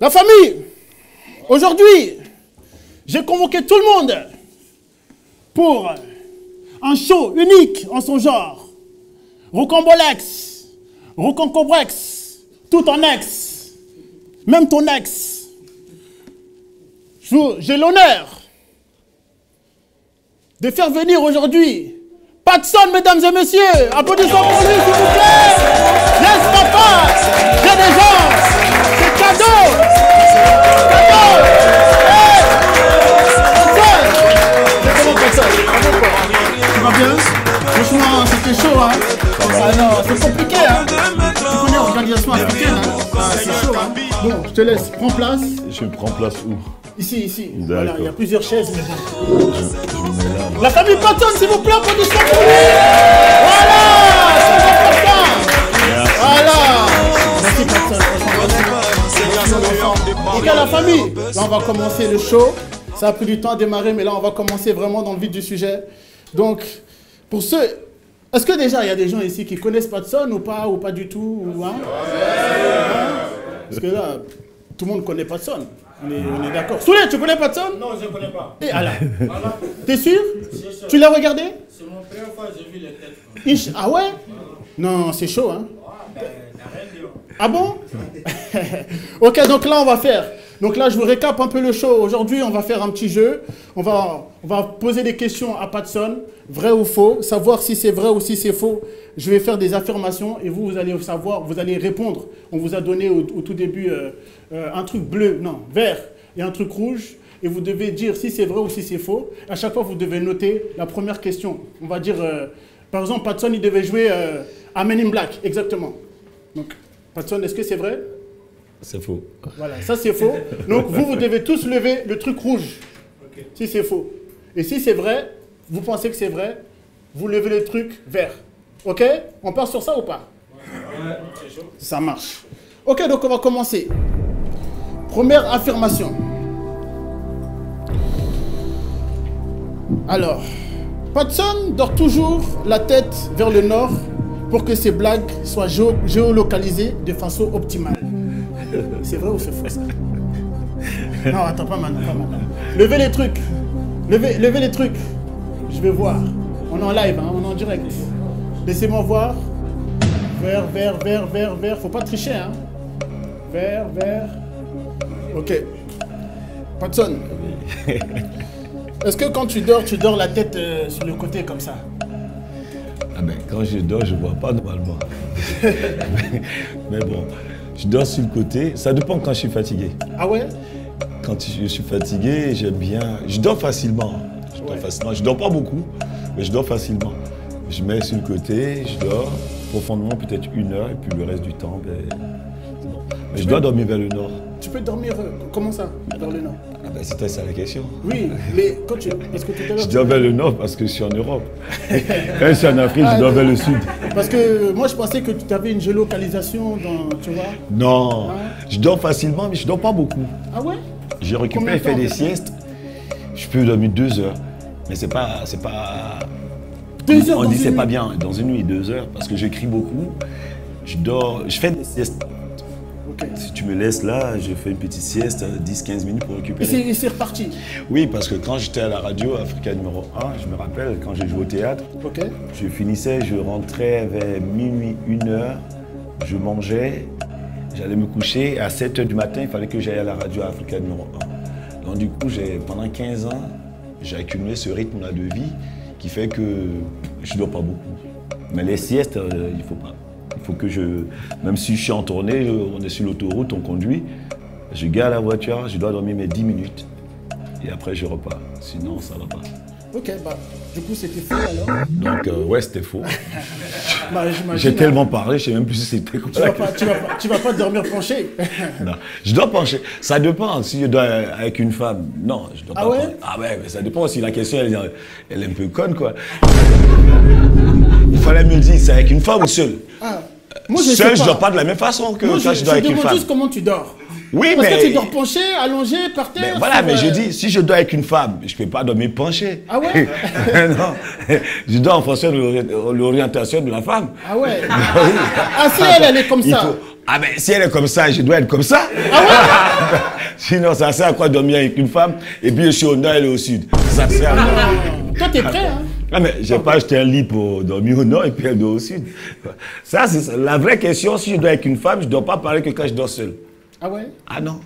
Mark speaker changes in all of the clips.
Speaker 1: La famille, aujourd'hui, j'ai convoqué tout le monde pour un show unique en son genre. Rocambolex, Rocancobrex, tout en ex, même ton ex. J'ai l'honneur de faire venir aujourd'hui Patson, mesdames et messieurs. Applaudissons pour lui, s'il vous plaît. Yes, papa. J'ai des gens. C'est cadeau. Cadeau. Hey. Patson. Tu vas bien? Franchement, c'était chaud, hein. Alors, c'est compliqué, hein. Tu connais l'organisation africaine, hein. C'est chaud, hein. Bon, je te laisse. Prends place.
Speaker 2: Je prends place où?
Speaker 1: Ici, ici. Voilà, il y a plusieurs chaises. Mais bon.
Speaker 2: Je mets là.
Speaker 1: La famille Patson, s'il vous plaît, applaudissons pour lui. Voilà, c'est important. Voilà. Merci Patson. Ok, la famille. Là, on va commencer le show. Ça a pris du temps à démarrer, mais là, on va commencer vraiment dans le vif du sujet. Donc, pour ceux... Est-ce que déjà, il y a des gens ici qui connaissent Patson ou pas du tout ou, hein? Parce que là, tout le monde connaît Patson. On est d'accord. Soulé, tu connais Patson?
Speaker 3: Non, je ne connais pas.
Speaker 1: Et alors? T'es sûr? Tu l'as regardé?
Speaker 3: C'est mon première fois que j'ai vu les têtes.
Speaker 1: Ah ouais? Non, c'est chaud, hein? Ah bon? Ok, donc là, on va faire. Donc là, je vous récap un peu le show. Aujourd'hui, on va faire un petit jeu. On va poser des questions à Patson, vrai ou faux, savoir si c'est vrai ou si c'est faux. Je vais faire des affirmations et vous allez savoir, vous allez répondre. On vous a donné au tout début un truc bleu, non, vert et un truc rouge. Et vous devez dire si c'est vrai ou si c'est faux. À chaque fois, vous devez noter la première question. On va dire, par exemple, Patson, il devait jouer à Men in Black, exactement. Donc, Patson, est-ce que c'est vrai?
Speaker 2: C'est faux.
Speaker 1: Voilà, ça c'est faux. Donc vous devez tous lever le truc rouge, okay, si c'est faux. Et si c'est vrai, vous pensez que c'est vrai, vous levez le truc vert. Ok? On part sur ça ou pas? Ouais, c'est chaud. Ça marche. Ok, donc on va commencer. Première affirmation. Alors, Patson dort toujours la tête vers le nord pour que ses blagues soient géolocalisées de façon optimale. C'est vrai ou c'est faux ça? Non, attends, pas maintenant, pas maintenant. Levez les trucs. Levez les trucs. Je vais voir. On est en live, hein, on est en direct. Laissez-moi voir. Vert, vert, vert, vert, vert. Faut pas tricher, hein. Vert, vert. Ok. Patson. Est-ce que quand tu dors la tête sur le côté comme ça?
Speaker 2: Ah ben, quand je dors, je ne vois pas normalement. Mais bon, je dors sur le côté. Ça dépend quand je suis fatigué.
Speaker 1: Ah ouais?
Speaker 2: Quand je suis fatigué, j'aime bien... Je dors facilement. Je dors pas beaucoup, mais je dors facilement. Je mets sur le côté, je dors profondément peut-être 1 heure, et puis le reste du temps, ben, c'est bon. Mais je dois dormir vers le nord.
Speaker 1: Tu peux dormir, comment ça, vers le nord?
Speaker 2: Ah ben, c'était ça la question.
Speaker 1: Oui, mais quand tu... Parce que tout à l'heure...
Speaker 2: Je dors vers le nord parce que je suis en Europe. Quand je suis en Afrique, je dors vers le sud.
Speaker 1: Parce que moi, je pensais que tu avais une géolocalisation dans... Tu vois?
Speaker 2: Non, je dors facilement, mais je dors pas beaucoup.
Speaker 1: Ah ouais?
Speaker 2: Je récupère et fais des siestes. Je peux dormir 2 heures. Mais c'est pas...
Speaker 1: 2 heures
Speaker 2: on
Speaker 1: dans
Speaker 2: dit
Speaker 1: une
Speaker 2: c'est
Speaker 1: nuit.
Speaker 2: pas bien. Dans une nuit, 2 heures. Parce que j'écris beaucoup. Je dors... Je fais des siestes.
Speaker 1: Okay.
Speaker 2: Si tu me laisses là, je fais une petite sieste, 10-15 minutes pour récupérer.
Speaker 1: Et c'est reparti?
Speaker 2: Oui, parce que quand j'étais à la radio, Africa numéro 1, je me rappelle, quand j'ai joué au théâtre,
Speaker 1: okay,
Speaker 2: je finissais, je rentrais vers minuit, 1 heure, je mangeais, j'allais me coucher, et à 7 h du matin, il fallait que j'aille à la radio Africa numéro 1. Donc du coup, pendant 15 ans, j'ai accumulé ce rythme-là de vie qui fait que je ne dors pas beaucoup. Mais les siestes, il ne faut pas. Il faut que même si je suis en tournée, on est sur l'autoroute, on conduit, je garde la voiture, je dois dormir mes 10 minutes. Et après, je repars. Sinon, ça ne va pas.
Speaker 1: Ok, bah, du coup, c'était faux alors?
Speaker 2: Donc, ouais, c'était faux.
Speaker 1: Bah,
Speaker 2: j'ai tellement parlé, je ne sais même plus si c'était quoi.
Speaker 1: Tu vas pas dormir penché?
Speaker 2: Non, je dois pencher. Ça dépend. Si je dors avec une femme, non, je dois pas
Speaker 1: ouais?
Speaker 2: pencher. Ah ouais, mais ça dépend si la question, elle est un peu conne, quoi. Il fallait me dire, c'est avec une femme ou seule?
Speaker 1: Moi,
Speaker 2: seul, je ne dors pas de la même façon que quand je dors avec une femme.
Speaker 1: Je demande juste comment tu dors.
Speaker 2: Oui,
Speaker 1: parce
Speaker 2: mais...
Speaker 1: que tu dors penché, allongé, par terre.
Speaker 2: Mais voilà, mais je dis, si je dors avec une femme, je ne peux pas dormir penché.
Speaker 1: Ah ouais?
Speaker 2: Non, je dors en fonction de l'orientation de la femme.
Speaker 1: Ah ouais? Ah, si elle est comme ça?
Speaker 2: Ah ben, si elle est comme ça, je dois être comme ça.
Speaker 1: Ah ouais?
Speaker 2: Sinon, ça sert à quoi dormir avec une femme et puis je suis au nord et au sud. Ça sert à quoi?
Speaker 1: Toi, t'es prêt, hein?
Speaker 2: Ah, mais j'ai pas acheté un lit pour dormir au nord et puis elle dort au sud. Ça, c'est la vraie question. Si je dors avec une femme, je ne dois pas parler que quand je dors seul.
Speaker 1: Ah ouais?
Speaker 2: Ah non.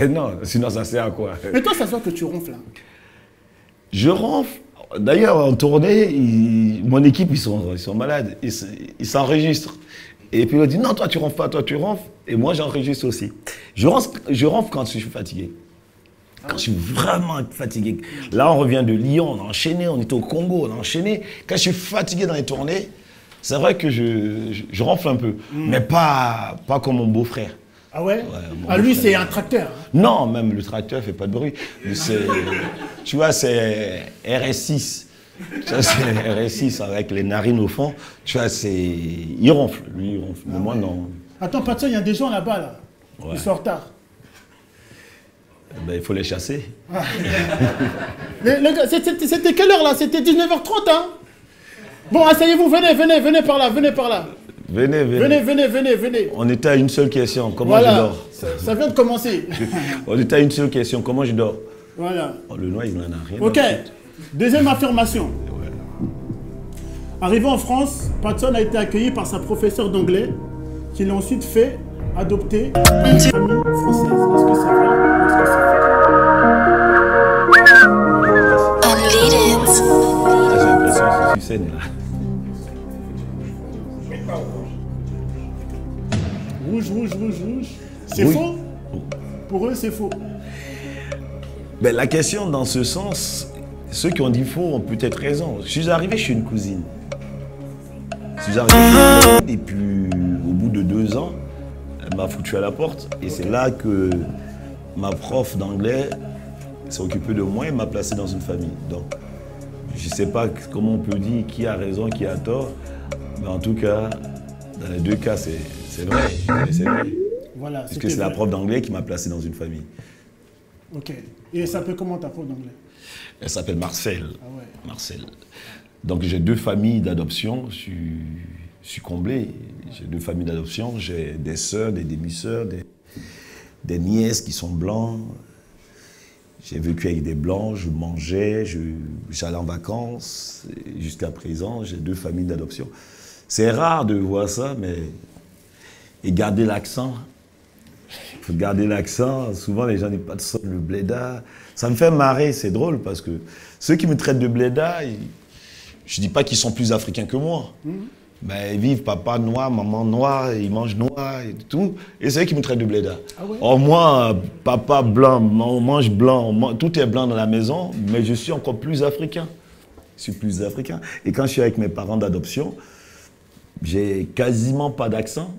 Speaker 2: Non, sinon ça sert à quoi?
Speaker 1: Mais toi, ça se voit que tu ronfles, hein?
Speaker 2: Je ronfle. D'ailleurs, en tournée, mon équipe, ils sont malades. Ils s'enregistrent. Et puis, on dit, non, toi, tu ronfles pas, toi, tu ronfles. Et moi, j'enregistre aussi. Je ronfle quand je suis fatigué. Quand je suis vraiment fatigué. Là, on revient de Lyon, on a enchaîné, on était au Congo, on a enchaîné. Quand je suis fatigué dans les tournées, c'est vrai que je ronfle un peu. Mais pas comme mon beau-frère.
Speaker 1: Ah ouais? Ah, lui, c'est un tracteur. Hein.
Speaker 2: Non, même le tracteur ne fait pas de bruit. Tu vois, c'est RS6. Ça, c'est RS6 avec les narines au fond. Tu vois, il ronfle. Lui, il ronfle. Mais moi, non.
Speaker 1: Attends, Patson, il y a des gens là-bas, là.
Speaker 2: Ouais.
Speaker 1: Ils sont en retard.
Speaker 2: Ben, il faut les chasser.
Speaker 1: Ah. Les gars, c'était quelle heure, là? C'était 19h30, hein? Bon, asseyez-vous, venez par là, venez par là. Venez. On
Speaker 2: était à une seule question, comment
Speaker 1: voilà,
Speaker 2: je dors?
Speaker 1: Ça vient de commencer.
Speaker 2: On était à une seule question, comment je dors?
Speaker 1: Voilà.
Speaker 2: Oh, le noir, il n'en a rien.
Speaker 1: Ok, deuxième affirmation.
Speaker 2: Ouais.
Speaker 1: Arrivé en France, Patson a été accueilli par sa professeure d'anglais, qui l'a ensuite fait adopter une famille française. Est-ce que c'est vrai? Est-ce que c'est faux?
Speaker 2: J'ai l'impression que je suis scène, là.
Speaker 1: Rouge. C'est faux? Pour eux, c'est faux.
Speaker 2: Ben, la question, dans ce sens, ceux qui ont dit faux ont peut-être raison. Je suis arrivé chez une cousine. Et puis, au bout de 2 ans, elle m'a foutu à la porte. Et c'est là que ma prof d'anglais s'est occupée de moi et m'a placé dans une famille. Donc, je ne sais pas comment on peut dire qui a raison, qui a tort. Mais en tout cas, dans les 2 cas, c'est vrai. C'est vrai.
Speaker 1: Voilà,
Speaker 2: parce que c'est la prof d'anglais qui m'a placé dans une famille.
Speaker 1: Ok. Et elle s'appelle comment ta prof d'anglais?
Speaker 2: Elle s'appelle Marcel.
Speaker 1: Ah ouais.
Speaker 2: Marcel. Donc j'ai 2 familles d'adoption. Je suis comblé. J'ai 2 familles d'adoption. J'ai des sœurs, des demi-sœurs, des nièces qui sont blancs. J'ai vécu avec des blancs, je mangeais, j'allais en vacances. Jusqu'à présent, j'ai 2 familles d'adoption. C'est rare de voir ça, mais... Et garder l'accent. Il faut garder l'accent. Souvent, les gens disent pas de ça, le bléda. Ça me fait marrer, c'est drôle, parce que ceux qui me traitent de bléda, je ne dis pas qu'ils sont plus africains que moi. Mais ils vivent papa noir, maman noire, ils mangent noir et tout. Et c'est eux qui me traitent de bléda.
Speaker 1: Ah ouais?
Speaker 2: Or, moi, papa blanc, on mange blanc, tout est blanc dans la maison, mais je suis encore plus africain. Je suis plus africain. Et quand je suis avec mes parents d'adoption, j'ai quasiment pas d'accent.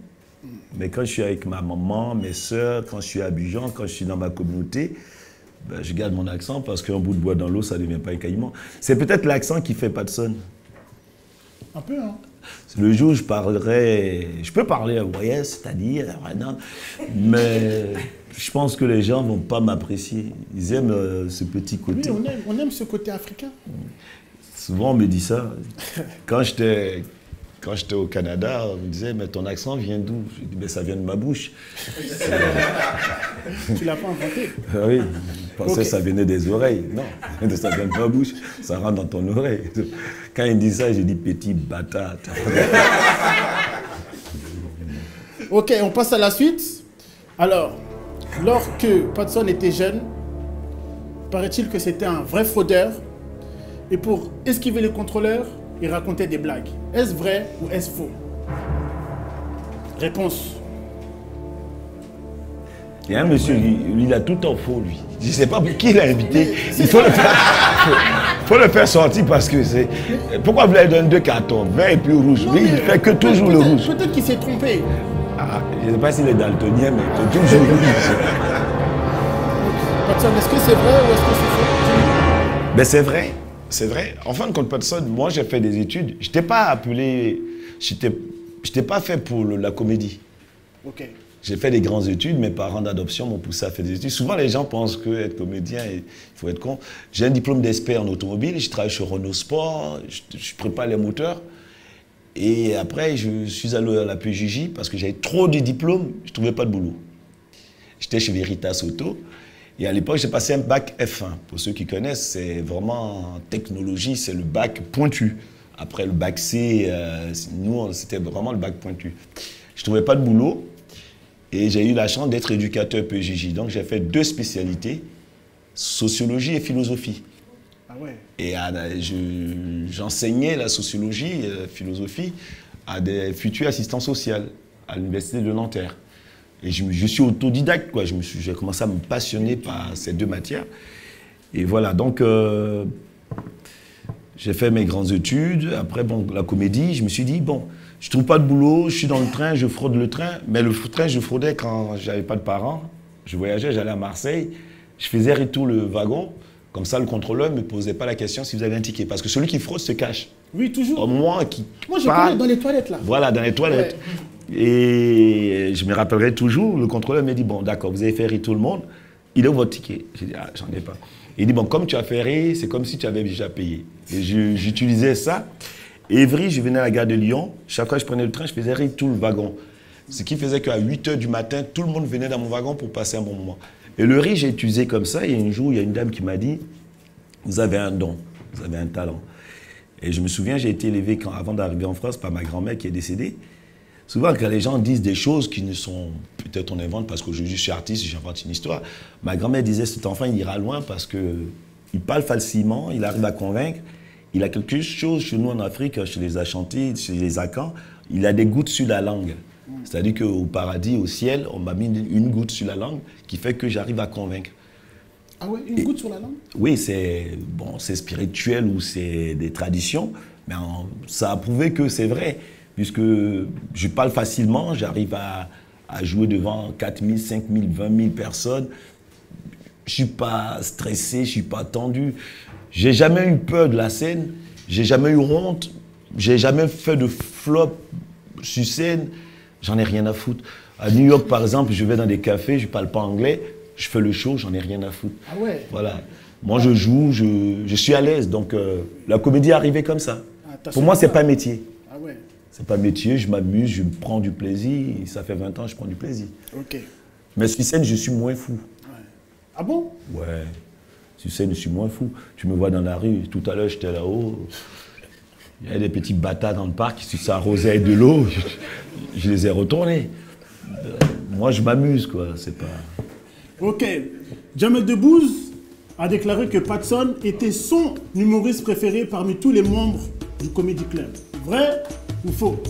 Speaker 2: Mais quand je suis avec ma maman, mes soeurs, quand je suis à Abidjan, quand je suis dans ma communauté, ben, je garde mon accent parce qu'un bout de bois dans l'eau, ça ne devient pas un caillement. C'est peut-être l'accent qui fait Patson.
Speaker 1: Un peu, hein?
Speaker 2: Le jour où je parlerai, je peux parler hawaïen, c'est-à-dire, mais je pense que les gens ne vont pas m'apprécier. Ils aiment ce petit côté.
Speaker 1: Oui, on aime ce côté africain.
Speaker 2: Souvent, on me dit ça. Quand j'étais au Canada, on me disait, mais ton accent vient d'où? Je dis, mais ça vient de ma bouche.
Speaker 1: Tu l'as pas inventé?
Speaker 2: Ah oui, je pensais que ça venait des oreilles. Non, ça vient de ma bouche, ça rentre dans ton oreille. Quand il dit ça, je dis, petit bâtard.
Speaker 1: Ok, on passe à la suite. Alors, lorsque Patson était jeune, paraît-il que c'était un vrai fraudeur. Et pour esquiver les contrôleurs, il racontait des blagues. Est-ce vrai ou est-ce faux? Réponse.
Speaker 2: Il y a un monsieur, il a tout en faux, lui. Je ne sais pas pour qui il a invité. Il faut le faire sortir parce que c'est... Pourquoi vous lui donné 2 cartons, vert et puis rouge? Lui, il ne fait que toujours le rouge.
Speaker 1: Peut-être qu'il s'est trompé.
Speaker 2: Ah, je ne sais pas s'il est daltonien, mais c'est toujours le rouge.
Speaker 1: Patson, est-ce que c'est vrai ou est-ce que c'est faux?
Speaker 2: Ben c'est vrai. C'est vrai. En fin de compte, Patson, moi j'ai fait des études. Je n'étais pas appelé, je n'étais pas fait pour la comédie.
Speaker 1: Ok.
Speaker 2: J'ai fait des grandes études, mes parents d'adoption m'ont poussé à faire des études. Souvent les gens pensent qu'être comédien, il faut être con. J'ai un diplôme d'expert en automobile, je travaille chez Renault Sport, je prépare les moteurs. Et après, je suis allé à la PJJ parce que j'avais trop de diplômes, je ne trouvais pas de boulot. J'étais chez Veritas Auto. Et à l'époque, j'ai passé un bac F1. Pour ceux qui connaissent, c'est vraiment en technologie, c'est le bac pointu. Après le bac C, nous, c'était vraiment le bac pointu. Je ne trouvais pas de boulot et j'ai eu la chance d'être éducateur PJJ. Donc, j'ai fait 2 spécialités, sociologie et philosophie.
Speaker 1: Ah ouais.
Speaker 2: Et j'enseignais la sociologie et la philosophie à des futurs assistants sociaux à l'université de Nanterre. Et je suis autodidacte, quoi. J'ai commencé à me passionner par ces 2 matières. Et voilà, donc j'ai fait mes grandes études. Après, bon, la comédie, je me suis dit, bon, je ne trouve pas de boulot, je suis dans le train, je fraude le train. Mais le train, je fraudais quand je n'avais pas de parents. Je voyageais, j'allais à Marseille, je faisais retour le wagon. Comme ça, le contrôleur ne me posait pas la question si vous avez un ticket. Parce que celui qui fraude se cache.
Speaker 1: Oui, toujours.
Speaker 2: Moi,
Speaker 1: je connais dans les toilettes, là.
Speaker 2: Voilà, dans les toilettes. Ouais. Et je me rappellerai toujours, le contrôleur me dit, bon, d'accord, vous avez fait tout le monde. Il est où votre ticket? J'ai dit, ah, j'en ai pas. Il dit, bon, comme tu as fait rire, c'est comme si tu avais déjà payé. Et j'utilisais ça. Évry, je venais à la gare de Lyon. Chaque fois que je prenais le train, je faisais rire tout le wagon. Ce qui faisait qu'à 8 h du matin, tout le monde venait dans mon wagon pour passer un bon moment. Et le riz, j'ai utilisé comme ça. Et un jour, il y a une dame qui m'a dit, vous avez un don, vous avez un talent. Et je me souviens, j'ai été élevé avant d'arriver en France par ma grand-mère qui est décédée. Souvent, quand les gens disent des choses qui ne sont... Peut-être on invente parce qu'aujourd'hui je suis artiste, j'invente une histoire. Ma grand-mère disait, cet enfant, il ira loin parce qu'il parle facilement, il arrive à convaincre. Il a quelque chose chez nous en Afrique, chez les Ashantis, chez les Akans, il a des gouttes sur la langue. C'est-à-dire qu'au paradis, au ciel, on m'a mis une goutte sur la langue qui fait que j'arrive à convaincre.
Speaker 1: Ah ouais, une goutte sur la langue?
Speaker 2: Oui, c'est spirituel ou c'est des traditions, mais ça a prouvé que c'est vrai. Puisque je parle facilement, j'arrive à jouer devant 4 000, 5 000, 20 000 personnes. Je ne suis pas stressé, je ne suis pas tendu. Je n'ai jamais eu peur de la scène, je n'ai jamais eu honte, je n'ai jamais fait de flop sur scène. J'en ai rien à foutre. À New York, par exemple, je vais dans des cafés, je ne parle pas anglais, je fais le show, j'en ai rien à foutre.
Speaker 1: Ah ouais.
Speaker 2: Voilà. Moi, je joue, je suis à l'aise. Donc, la comédie est arrivée comme ça. Pour moi, ce n'est pas un métier.
Speaker 1: Ah ouais.
Speaker 2: C'est pas un métier, je m'amuse, je prends du plaisir. Ça fait 20 ans que je prends du plaisir.
Speaker 1: Ok.
Speaker 2: Mais sur scène, je suis moins fou.
Speaker 1: Ouais. Ah bon?
Speaker 2: Ouais. Sur scène, je suis moins fou. Tu me vois dans la rue, tout à l'heure, j'étais là-haut. Il y avait des petits bâtards dans le parc qui s'arrosaient avec de l'eau. Je les ai retournés. Moi, je m'amuse, quoi. C'est pas...
Speaker 1: Ok. Jamel Debbouze a déclaré que Patson était son humoriste préféré parmi tous les membres du Comedy Club. Vrai ou faux?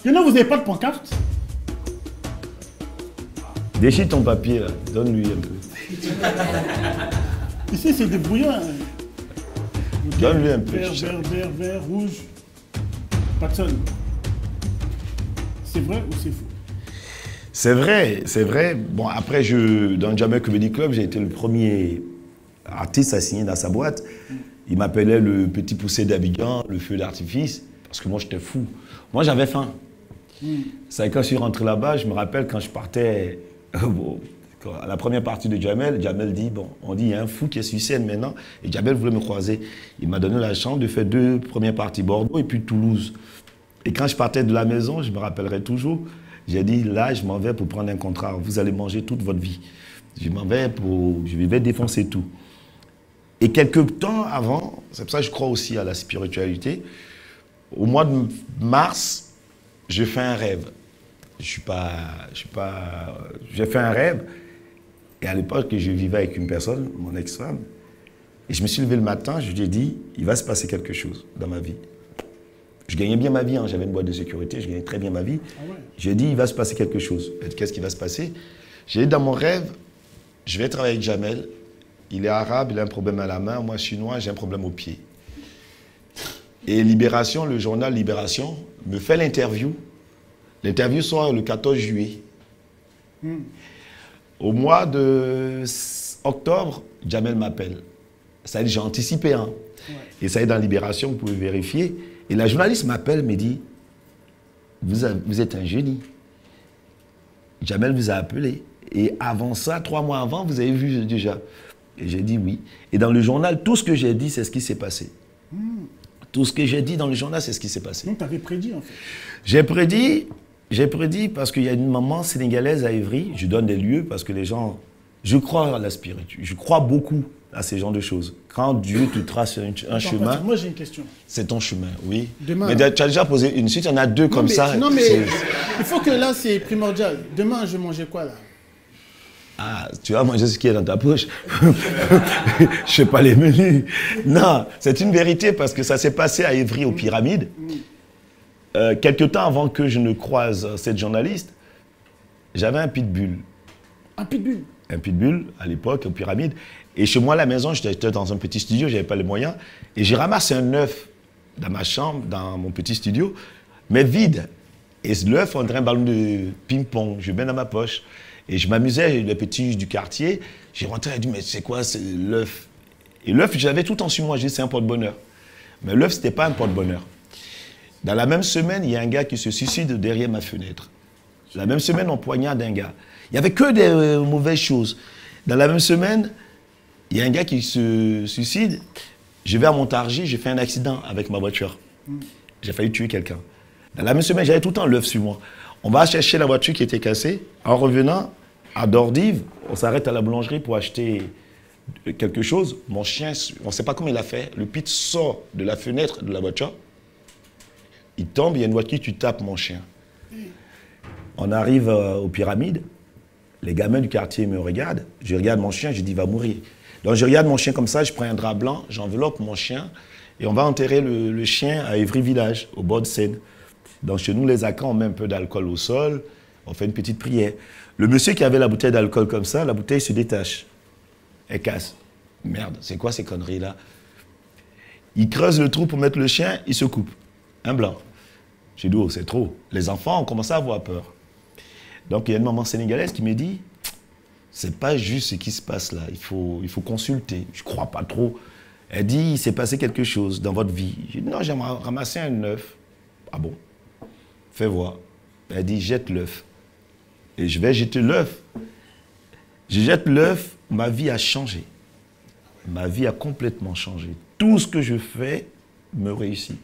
Speaker 1: Sinon, vous n'avez pas de pancarte?
Speaker 2: Déchire ton papier, là. Donne-lui un peu.
Speaker 1: Ici, c'est des brouillons. Hein. Okay.
Speaker 2: Donne-lui un peu.
Speaker 1: Vert, rouge. Patson. C'est vrai ou c'est faux?
Speaker 2: C'est vrai, c'est vrai. Bon, après, dans le Jamel Comedy Club, j'ai été le premier artiste à signer dans sa boîte. Il m'appelait le petit poussé d'Abidjan, le feu d'artifice, parce que moi, j'étais fou. Moi, j'avais faim. C'est quand je suis rentré là-bas, je me rappelle quand je partais à la première partie de Jamel, Jamel dit, bon, on dit, il y a un fou qui est sur scène maintenant, et Jamel voulait me croiser. Il m'a donné la chance de faire 2 premières parties, Bordeaux et puis Toulouse. Et quand je partais de la maison, je me rappellerai toujours, j'ai dit, là, je m'en vais pour prendre un contrat, vous allez manger toute votre vie. Je vais défoncer tout. Et quelques temps avant, c'est pour ça que je crois aussi à la spiritualité, au mois de mars, j'ai fait un rêve. J'ai fait un rêve, et à l'époque, je vivais avec une personne, mon ex-femme, et je me suis levé le matin, je lui ai dit, il va se passer quelque chose dans ma vie. Je gagnais bien ma vie, hein, j'avais une boîte de sécurité, je gagnais très bien ma vie.
Speaker 1: Ah ouais.
Speaker 2: J'ai dit, il va se passer quelque chose. Qu'est-ce qui va se passer? J'ai dit, dans mon rêve, je vais travailler avec Jamel. Il est arabe, il a un problème à la main. Moi, chinois, j'ai un problème au pied. Et Libération, le journal Libération, me fait l'interview. L'interview sort le 14 juillet. Au mois d'octobre, Jamel m'appelle. Ça a dit, j'ai anticipé. Hein. Ouais. Et ça est dans Libération, vous pouvez vérifier. Et la journaliste m'appelle, me dit, vous êtes un génie. Jamel vous a appelé. Et avant ça, 3 mois avant, vous avez vu déjà. Et j'ai dit oui. Et dans le journal, tout ce que j'ai dit, c'est ce qui s'est passé. Tout ce que j'ai dit dans le journal, c'est ce qui s'est passé.
Speaker 1: Donc, tu avais prédit, en fait.
Speaker 2: J'ai prédit, J'ai prédit parce qu'il y a une maman sénégalaise à Évry. Je donne des lieux parce que les gens... Je crois à la spiritualité. Je crois beaucoup à ces genres de choses. Quand Dieu te trace un chemin...
Speaker 1: Moi, j'ai une question.
Speaker 2: C'est ton chemin, oui.
Speaker 1: Demain,
Speaker 2: mais tu as déjà posé une suite, il y en a deux comme ça.
Speaker 1: Non, mais il faut que là, c'est primordial. Demain, je vais manger quoi, là?
Speaker 2: Ah, tu vas manger ce qui est dans ta poche. Je ne sais pas les menus. Non, c'est une vérité parce que ça s'est passé à Évry aux Pyramides. Quelque temps avant que je ne croise cette journaliste, j'avais un pitbull.
Speaker 1: Un pitbull?
Speaker 2: Un pitbull, à l'époque, aux Pyramides. Et chez moi, à la maison, j'étais dans un petit studio, je n'avais pas les moyens. Et j'ai ramassé un œuf dans ma chambre, dans mon petit studio, mais vide. Et l'œuf, on dirait un ballon de ping-pong. Je le mets dans ma poche. Et je m'amusais, les petits du quartier. J'ai rentré, j'ai dit, mais c'est quoi l'œuf? Et l'œuf, j'avais tout en sur moi. J'ai dit, c'est un porte-bonheur. Mais l'œuf, ce n'était pas un porte-bonheur. Dans la même semaine, il y a un gars qui se suicide derrière ma fenêtre. La même semaine, on poignarde un gars. Il n'y avait que des mauvaises choses. Dans la même semaine, il y a un gars qui se suicide. Je vais à Montargis, j'ai fait un accident avec ma voiture. J'ai failli tuer quelqu'un. Dans la même semaine, j'avais tout le temps l'œuf sur moi. On va chercher la voiture qui était cassée. En revenant à Dordive, on s'arrête à la boulangerie pour acheter quelque chose. Mon chien, on ne sait pas comment il a fait. Le pit sort de la fenêtre de la voiture. Il tombe, il y a une voiture, tu tapes mon chien. On arrive aux Pyramides. Les gamins du quartier me regardent. Je regarde mon chien, je dis, il va mourir. Donc je regarde mon chien comme ça, je prends un drap blanc, j'enveloppe mon chien et on va enterrer le chien à Évry Village, au bord de Seine. Donc chez nous, les Akans, on met un peu d'alcool au sol, on fait une petite prière. Le monsieur qui avait la bouteille d'alcool comme ça, la bouteille se détache. Elle casse. Merde, c'est quoi ces conneries-là? Il creuse le trou pour mettre le chien, il se coupe. Un blanc. J'ai dit, oh, c'est trop. Les enfants ont commencé à avoir peur. Donc il y a une maman sénégalaise qui me dit, c'est pas juste ce qui se passe là, il faut consulter. Je crois pas trop. Elle dit, il s'est passé quelque chose dans votre vie. J'ai dit, non, j'ai ramassé un œuf. Ah bon? Fais voir. Elle dit, jette l'œuf. Et je vais jeter l'œuf. Je jette l'œuf, ma vie a changé. Ma vie a complètement changé. Tout ce que je fais me réussit.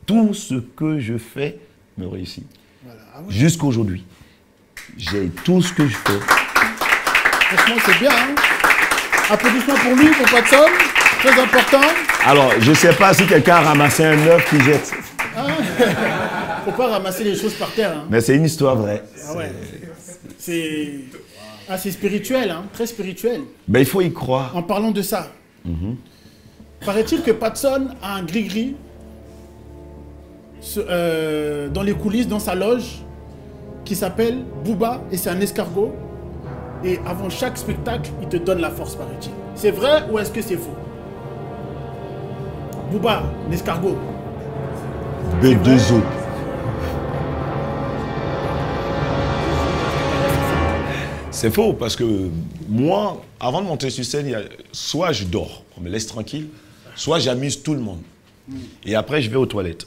Speaker 2: Tout ce que je fais me réussit. Voilà. Ah ouais. Jusqu'à aujourd'hui. J'ai tout ce que je fais.
Speaker 1: Franchement, c'est bien. Hein? Applaudissements pour lui, pour Patson. Très important.
Speaker 2: Alors, je ne sais pas si quelqu'un a ramassé un œuf qui jette.
Speaker 1: Ah, faut pas ramasser les choses par terre. Hein.
Speaker 2: Mais c'est une histoire vraie.
Speaker 1: Ah ouais. C'est spirituel, hein, très spirituel.
Speaker 2: Ben, il faut y croire.
Speaker 1: En parlant de ça, paraît-il que Patson a un gris-gris dans les coulisses, dans sa loge, qui s'appelle Booba, et c'est un escargot. Et avant chaque spectacle, il te donne la force, paraît-il. C'est vrai ou est-ce que c'est faux? Booba, l'escargot.
Speaker 2: B2O. C'est faux, parce que moi, avant de monter sur scène, soit je dors, on me laisse tranquille, soit j'amuse tout le monde. Et après, je vais aux toilettes.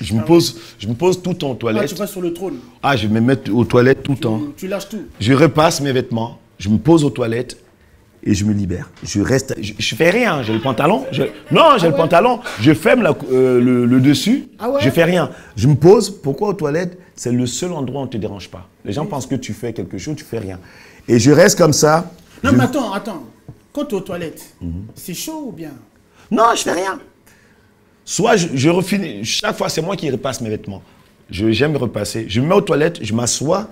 Speaker 2: Je me pose tout le temps aux toilettes.
Speaker 1: Ah, tu vas sur le trône.
Speaker 2: Ah, je vais me mettre aux toilettes tout le temps.
Speaker 1: Tu lâches tout.
Speaker 2: Je repasse mes vêtements, je me pose aux toilettes et je me libère. Je reste, je fais rien, j'ai le pantalon. Non, j'ai le pantalon, je ferme le dessus, je fais rien. Je me pose, pourquoi aux toilettes? C'est le seul endroit où on ne te dérange pas. Les gens pensent que tu fais quelque chose, tu fais rien. Et je reste comme ça.
Speaker 1: Non, mais attends. Quand tu es aux toilettes, c'est chaud ou bien?
Speaker 2: Non, je fais rien. Soit je refine, chaque fois c'est moi qui repasse mes vêtements. J'aime repasser. Je me mets aux toilettes, je m'assois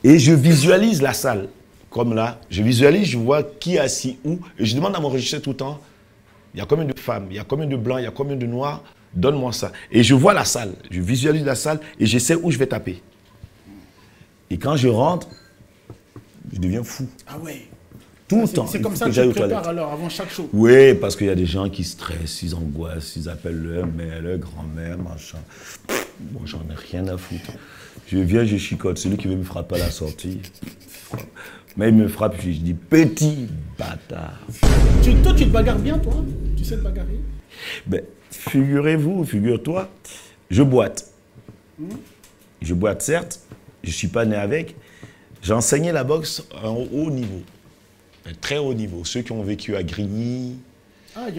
Speaker 2: et je visualise la salle. Comme là, je visualise, je vois qui est assis où. Et je demande à mon régisseur tout le temps, il y a combien de femmes, il y a combien de blancs, il y a combien de noirs, donne-moi ça. Et je vois la salle, je visualise la salle et je sais où je vais taper. Et quand je rentre, je deviens fou.
Speaker 1: Ah ouais.
Speaker 2: Tout le temps.
Speaker 1: C'est comme ça que tu prépares alors, avant chaque show?
Speaker 2: Oui, parce qu'il y a des gens qui stressent, ils angoissent, ils appellent leur mère, leur grand-mère, machin. Moi, j'en ai rien à foutre. Je viens, je chicote. Celui qui veut me frapper à la sortie. Mais il me frappe, je dis, petit bâtard.
Speaker 1: Toi, tu te bagarres bien, toi? Tu sais te bagarrer?
Speaker 2: Ben, figure-toi, je boite. Je boite, certes, je ne suis pas né avec. J'ai enseigné la boxe à un haut niveau. Un très haut niveau. Ceux qui ont vécu à Grigny,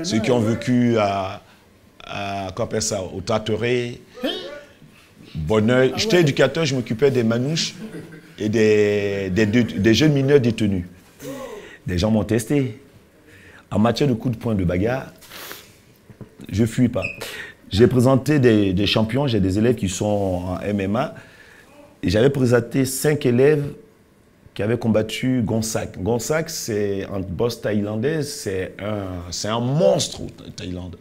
Speaker 2: ceux qui ont vécu à au Tateré. Bonneuil.
Speaker 1: Ah
Speaker 2: J'étais
Speaker 1: ouais.
Speaker 2: éducateur, je m'occupais des manouches et des jeunes mineurs détenus. Des gens m'ont testé. En matière de coups de poing, de bagarre, je ne fuis pas. J'ai présenté des champions, j'ai des élèves qui sont en MMA. Et j'avais présenté 5 élèves qui avaient combattu Gonsak. Gonsak, c'est un boss thaïlandais, c'est un monstre en Thaïlande.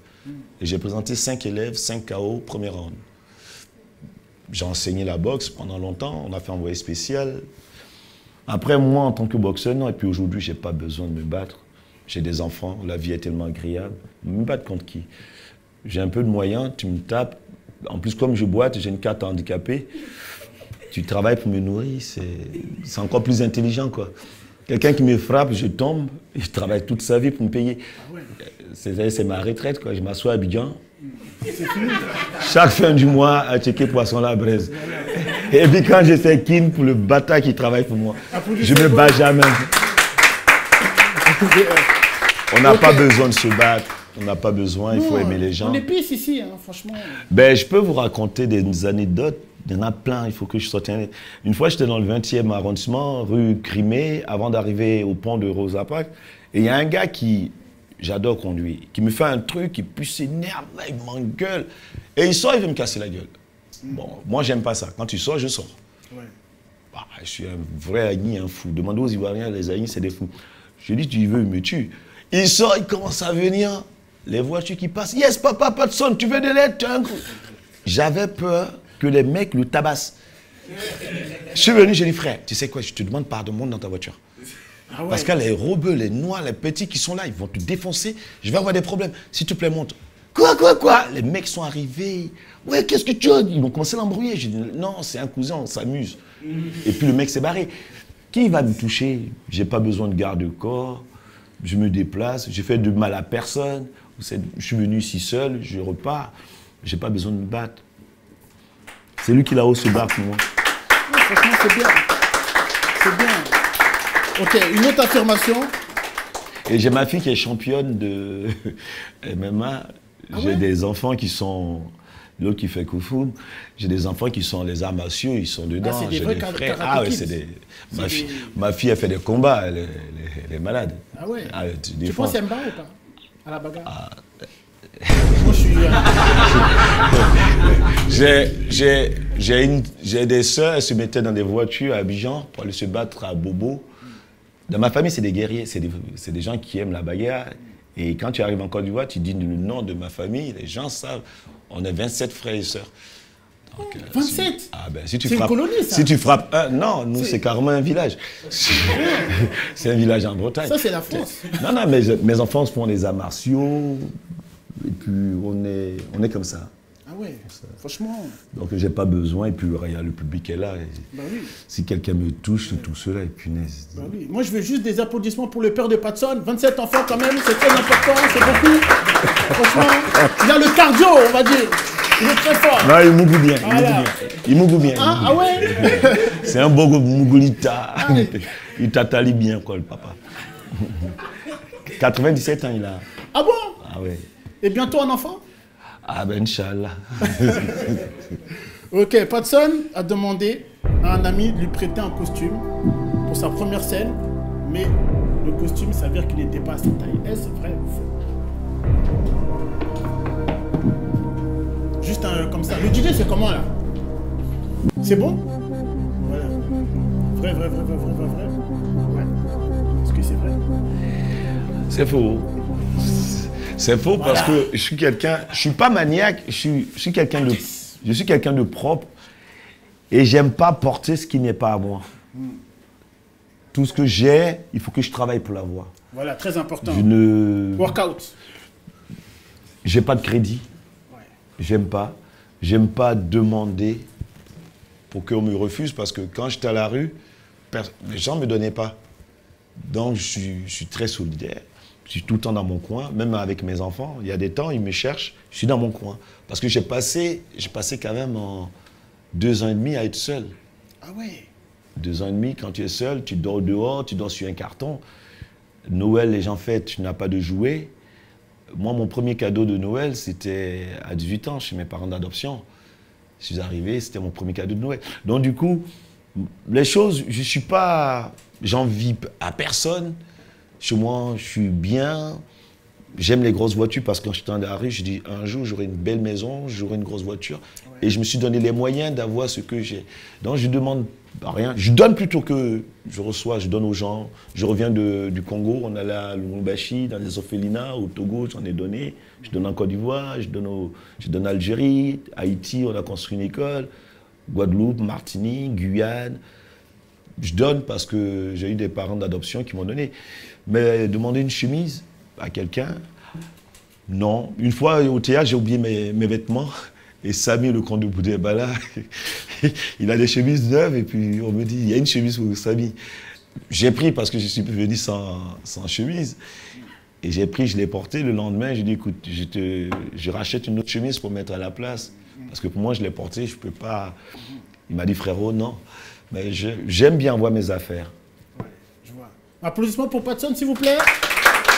Speaker 2: Et j'ai présenté 5 élèves, 5 KO, premier round. J'ai enseigné la boxe pendant longtemps, on a fait un voyage spécial. Après, moi, en tant que boxeur, non. Et puis aujourd'hui, je n'ai pas besoin de me battre. J'ai des enfants, la vie est tellement agréable. Me battre contre qui? J'ai un peu de moyens, tu me tapes. En plus, comme je boite, j'ai une carte handicapée. Tu travailles pour me nourrir, c'est encore plus intelligent, quoi. Quelqu'un qui me frappe, je tombe, et je travaille toute sa vie pour me payer.
Speaker 1: Ah ouais.
Speaker 2: C'est ma retraite, quoi. Je m'assois à Abidjan. Chaque fin du mois, à checker poisson la braise. Et puis quand je fais kin pour le bâtard qui travaille pour moi, je me bats jamais. On n'a pas besoin de se battre, on n'a pas besoin, il faut aimer les gens.
Speaker 1: On est pisse ici, hein, franchement.
Speaker 2: Ben, je peux vous raconter des anecdotes, il y en a plein, il faut que je sorte. Une fois, j'étais dans le 20e arrondissement, rue Crimée, avant d'arriver au pont de Rosa Parks, et il y a un gars qui, j'adore conduire, qui me fait un truc, et puis s'énerve, là, il m'engueule, et il sort, il veut me casser la gueule. Bon, moi, j'aime pas ça. Quand tu sors, je sors.
Speaker 1: Ouais.
Speaker 2: Bah, je suis un vrai Agni, un fou. Demandez aux Ivoiriens, les Agnis, c'est des fous. Je dis, tu veux, il me tue. Il sort, il commence à venir. Les voitures qui passent. Yes, papa, pas de son, tu veux de l'aide? J'avais peur que les mecs le tabassent. Je suis venu, j'ai dit, frère, tu sais quoi, je te demande pardon, monte dans ta voiture.
Speaker 1: Ah ouais.
Speaker 2: Parce que les robeux, les noirs, les petits qui sont là, ils vont te défoncer. Je vais avoir des problèmes. S'il te plaît, monte. Quoi? Les mecs sont arrivés. Ouais, qu'est-ce que tu as? Ils vont commencer à l'embrouiller. J'ai dit, non, c'est un cousin, on s'amuse. Et puis le mec s'est barré. Qui va me toucher? J'ai pas besoin de garde-corps. Je me déplace. J'ai fait de mal à personne. Je suis venu ici seul. Je repars. J'ai pas besoin de me battre. C'est lui qui là-haut se bat pour moi.
Speaker 1: Ouais, franchement, c'est bien. C'est bien. Ok, une autre affirmation.
Speaker 2: Et j'ai ma fille qui est championne de MMA. J'ai
Speaker 1: ouais?
Speaker 2: des enfants qui sont... L'autre qui fait Kung-Fu. J'ai des enfants qui sont les arts martiaux, ils sont dedans.
Speaker 1: c'est des
Speaker 2: J'ai
Speaker 1: vrais
Speaker 2: des frères.
Speaker 1: karaté
Speaker 2: Ah ouais,
Speaker 1: kids.
Speaker 2: c'est des...
Speaker 1: C'est
Speaker 2: Ma fille, elle fait des combats, elle est malade.
Speaker 1: Ah ouais.
Speaker 2: Ah,
Speaker 1: Tu
Speaker 2: défends.
Speaker 1: penses à Mba ou pas? À la bagarre? Moi, je suis...
Speaker 2: J'ai des sœurs, elles se mettaient dans des voitures à Abidjan pour aller se battre à Bobo. Dans ma famille, c'est des guerriers, c'est des gens qui aiment la bagarre. Et quand tu arrives en Côte d'Ivoire, tu dis le nom de ma famille, les gens savent. On est 27 frères et sœurs. Donc,
Speaker 1: 27?
Speaker 2: Ah ben, si tu
Speaker 1: C'est une
Speaker 2: frappes,
Speaker 1: colonie, ça.
Speaker 2: Si tu frappes un, non, nous c'est carrément un village. C'est un village en Bretagne.
Speaker 1: Ça, c'est la France.
Speaker 2: Non, mes enfants font des arts martiaux. Et puis on est comme ça.
Speaker 1: Ah ouais, franchement.
Speaker 2: Donc j'ai pas besoin, et puis regarde, le public est là. Et
Speaker 1: Bah oui.
Speaker 2: si quelqu'un me touche, tout cela, et punaise.
Speaker 1: Bah oui. Moi, je veux juste des applaudissements pour le père de Patson. 27 enfants quand même, c'est très important, c'est beaucoup. Franchement, il a le cardio, on va dire. Il est très fort.
Speaker 2: Non, il mougoue bien,
Speaker 1: Voilà.
Speaker 2: il mougoue bien.
Speaker 1: Ah ouais.
Speaker 2: C'est un beau mougolita. Il tatali bien, quoi, le papa. 97 ans, il a.
Speaker 1: Ah bon?
Speaker 2: Ah ouais.
Speaker 1: Et bientôt un enfant?
Speaker 2: Ah ben, Inch'Allah.
Speaker 1: Ok, Patson a demandé à un ami de lui prêter un costume pour sa première scène, mais le costume s'avère qu'il n'était pas à sa taille. Est-ce vrai ou faux? Juste comme ça. Le DJ, c'est comment là? C'est bon? Voilà. Vrai. Ouais. Est-ce que c'est vrai?
Speaker 2: C'est faux. C'est faux parce que je suis quelqu'un, je suis pas maniaque, je suis quelqu'un de propre et j'aime pas porter ce qui n'est pas à moi. Tout ce que j'ai, il faut que je travaille pour l'avoir.
Speaker 1: Voilà, très important. Workout.
Speaker 2: J'ai pas de crédit.
Speaker 1: Ouais.
Speaker 2: J'aime pas demander pour qu'on me refuse parce que quand j'étais à la rue, les gens me donnaient pas. Donc je suis très solidaire. Je suis tout le temps dans mon coin, même avec mes enfants. Il y a des temps, ils me cherchent, je suis dans mon coin. Parce que j'ai passé quand même en 2 ans et demi à être seul.
Speaker 1: Ah ouais.
Speaker 2: 2 ans et demi, quand tu es seul, tu dors dehors, tu dors sur un carton. Noël, les gens fêtent, tu n'as pas de jouets. Moi, mon premier cadeau de Noël, c'était à 18 ans, chez mes parents d'adoption. Je suis arrivé, c'était mon premier cadeau de Noël. Donc du coup, les choses, je suis pas... J'envie à personne. Chez moi, je suis bien. J'aime les grosses voitures parce que quand j'étais dans la rue, je dis un jour j'aurai une belle maison, j'aurai une grosse voiture. Ouais. Et je me suis donné les moyens d'avoir ce que j'ai. Donc je demande rien. Je donne plutôt que je reçois, je donne aux gens. Je reviens du Congo, on allait à Lubumbashi, dans les orphelinats, au Togo, j'en ai donné. Je donne en Côte d'Ivoire, je donne en Algérie, Haïti, on a construit une école, Guadeloupe, Martinique, Guyane. Je donne parce que j'ai eu des parents d'adoption qui m'ont donné. Mais demander une chemise à quelqu'un, non. Une fois au théâtre, j'ai oublié mes vêtements. Et Samy, le comte de Boudébala, il a des chemises neuves. Et puis on me dit, il y a une chemise pour Samy. J'ai pris parce que je suis venu sans chemise. Et j'ai pris, je l'ai porté. Le lendemain, j'ai dit, écoute, je rachète une autre chemise pour mettre à la place. Parce que pour moi, je l'ai porté, je ne peux pas... Il m'a dit, frérot, non. Mais j'aime bien voir mes affaires.
Speaker 1: Ouais, je vois. Applaudissements pour Patson, s'il vous plaît.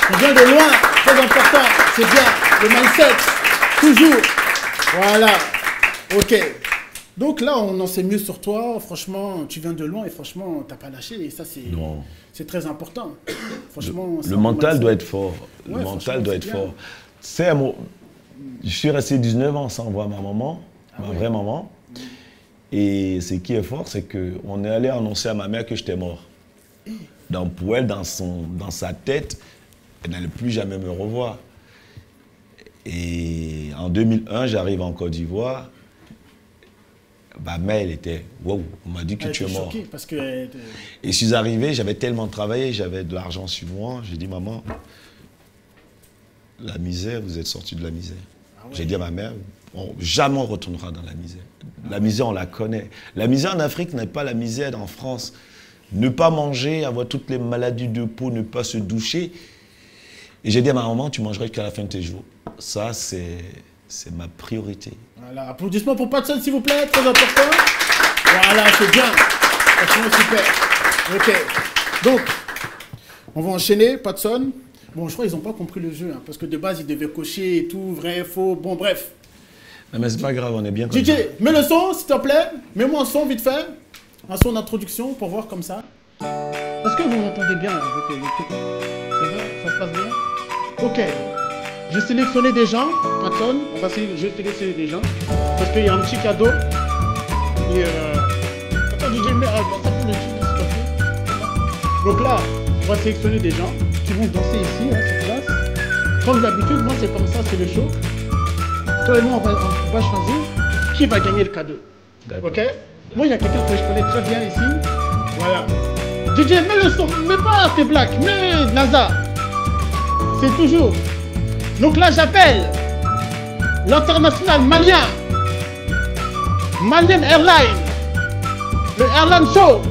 Speaker 1: On vient de loin, très important. C'est bien, le mindset, toujours. Voilà. OK. Donc là, on en sait mieux sur toi. Franchement, tu viens de loin et franchement, tu n'as pas lâché. Et ça, c'est très important. Franchement,
Speaker 2: le mental doit être fort. Ouais, le mental doit être fort. C'est un mot. Je suis resté 19 ans sans voir ma maman, ma vraie maman. Et ce qui est fort, c'est qu'on est allé annoncer à ma mère que j'étais mort. Donc pour elle, dans sa tête, elle n'allait plus jamais me revoir. Et en 2001, j'arrive en Côte d'Ivoire. Ma mère, elle était, wow, on m'a dit que tu es mort.
Speaker 1: Parce que
Speaker 2: et je suis arrivé, j'avais tellement travaillé, j'avais de l'argent sur moi. J'ai dit, maman, la misère, vous êtes sorti de la misère. Ah ouais. J'ai dit à ma mère, jamais on retournera dans la misère. La misère, on la connaît. La misère en Afrique n'est pas la misère en France. Ne pas manger, avoir toutes les maladies de peau, ne pas se doucher. Et j'ai dit à ma maman, tu mangeras jusqu'à la fin de tes jours. Ça, c'est ma priorité.
Speaker 1: Voilà, applaudissements pour Patson, s'il vous plaît, très important. Voilà, c'est bien. Franchement, super. OK. Donc, on va enchaîner, Patson. Bon, je crois qu'ils n'ont pas compris le jeu, hein, parce que de base, ils devaient cocher et tout, vrai, faux, bon, bref.
Speaker 2: Non, mais c'est pas grave, on est bien comme
Speaker 1: DJ, mets le son, s'il te plaît. Mets-moi un son, vite fait. Un son d'introduction, pour voir comme ça. Est-ce que vous m'entendez bien avec les trucs? C'est vrai, ça se passe bien? OK. J'ai sélectionné des gens, Patson. On va essayer, je vais sélectionner des gens. Parce qu'il y a un petit cadeau. Et attends, DJ, mets ça fait le truc, s'il te plaît. Donc là, on va sélectionner des gens qui vont danser ici, hein, sur place. Comme d'habitude, moi c'est comme ça, c'est le show. Toi et moi, on va choisir qui va gagner le cadeau. OK? Moi, il y a quelqu'un que je connais très bien ici. Voilà. DJ, mets le son, mets pas tes blagues, mets NASA. C'est toujours. Donc là, j'appelle l'international malien, Malian Airlines, le Airline Show.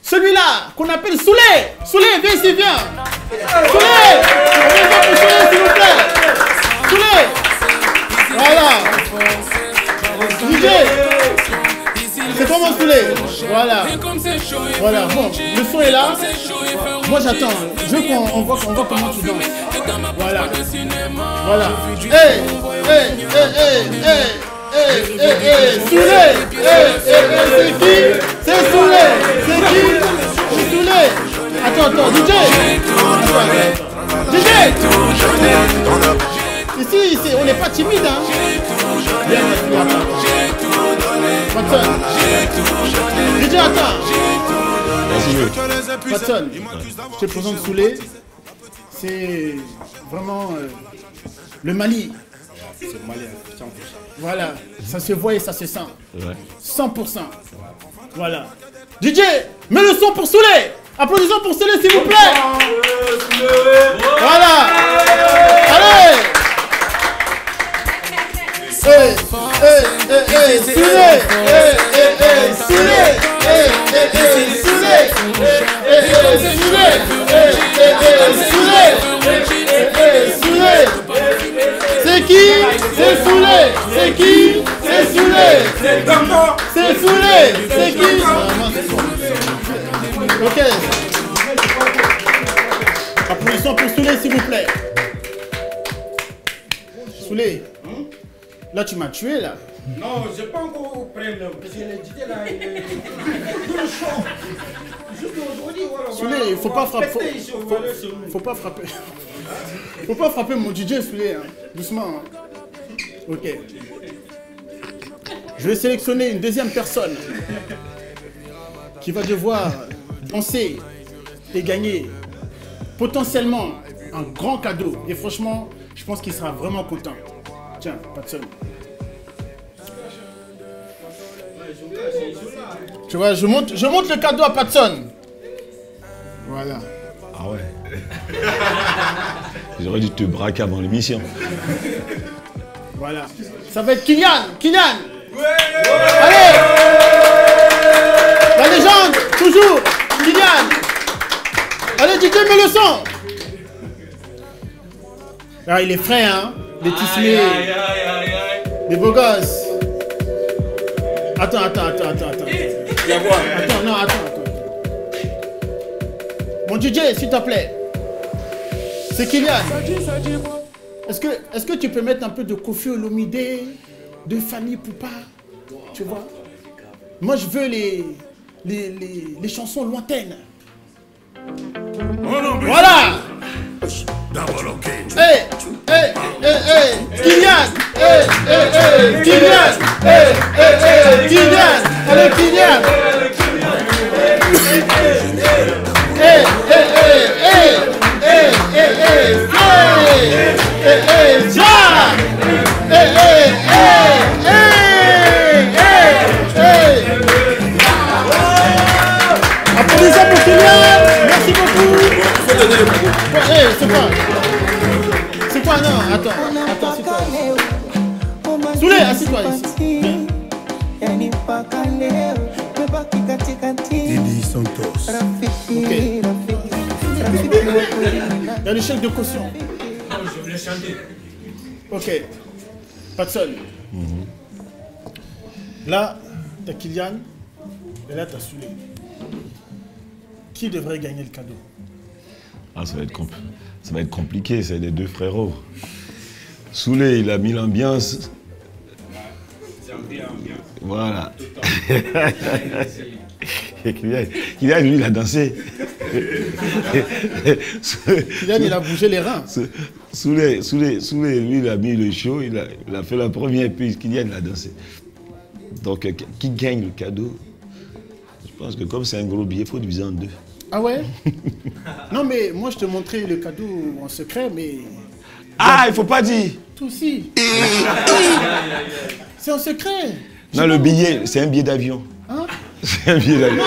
Speaker 1: Celui-là, qu'on appelle Souley. Souley, viens ici, viens. Souley, s'il vous plaît. Souley. Voilà. DJ. C'est comment Souley? Voilà. Voilà, bon, le son est là. Moi j'attends. Je veux qu'on voit comment tu danses. Voilà. Voilà. Hey, hey, hey, hey, hey, hey, hey, hey, Souley. Hey, hey, hey, c'est qui? C'est Souley. C'est qui? C'est Souley. Attends, DJ. DJ. Ici, on n'est pas timide, hein. Viens, Patson. DJ, attends. Patson, je te présente Souley. C'est vraiment le Mali. C'est le Mali, 100%. Voilà, ça se voit et ça se sent. 100%. Voilà. DJ, mets le son pour Souley. Applaudissons pour Souley, s'il vous plaît. Voilà. Allez. Hey, hey, hey, hey, Souley. Hey, hey, hey, Souley. Hey, hey, hey, Souley. Hey, hey, Souley. Hey, hey, hey, Souley. C'est qui? C'est Souley. C'est qui? C'est Souley. C'est Souley. C'est qui? OK. Applaudissons pour Souley, s'il vous plaît. Souley. Là, tu m'as tué, là.
Speaker 3: Non, je n'ai pas encore pris le. Parce que les DJ là, il est chaud. Juste aujourd'hui, voilà.
Speaker 1: Soulé, il ne faut pas frapper. Faut pas frapper. Faut pas frapper mon DJ, Soulé. Hein. Doucement. Hein. Ok. Je vais sélectionner une deuxième personne qui va devoir danser et gagner potentiellement un grand cadeau. Et franchement, je pense qu'il sera vraiment content. Tiens, Patson. Tu vois, je monte le cadeau à Patson. Voilà.
Speaker 2: Ah ouais. J'aurais dû te braquer avant l'émission.
Speaker 1: Voilà. Ça va être Kylian. Allez. La légende, toujours. Kylian. Allez, DJ, mets le son. Ah, il est frais, hein. Les tissus. Des beaux gosses. Attends. Attends, non, attends. Mon DJ, s'il te plaît. C'est Kylian. Est-ce que tu peux mettre un peu de Koffi Olomide, de Fanny Poupa, tu vois? Moi, je veux les chansons lointaines. Voilà. Kylian. Kylian. Allez, Kylian. Applaudissez pour Kylian. Merci beaucoup. C'est quoi? Non, attends, c'est quoi? Soulé, assieds-toi ici.
Speaker 4: Didi Santos.
Speaker 1: Ok. Il y a le chèque de caution.
Speaker 3: Je voulais chanter.
Speaker 1: Ok. Patson. Là, t'as Kylian. Et là, t'as Soulé. Qui devrait gagner le cadeau?
Speaker 2: Ah, ça va être compliqué, c'est les deux frérots. Soulé, il a mis l'ambiance. Voilà. Et Kylian, lui, il a dansé.
Speaker 1: Kylian, il a bougé les reins.
Speaker 2: Soulé, lui, il a mis le show, il a fait la première, puis Kylian, il a dansé. Donc, qui gagne le cadeau? Je pense que comme c'est un gros billet, il faut diviser en deux.
Speaker 1: Ah ouais? Non, mais moi, je te montrais le cadeau en secret, mais...
Speaker 2: Ah, il faut pas dire.
Speaker 1: Tout aussi. C'est en secret.
Speaker 2: Non, le billet, c'est un billet d'avion.
Speaker 1: Hein?
Speaker 2: C'est un billet d'avion.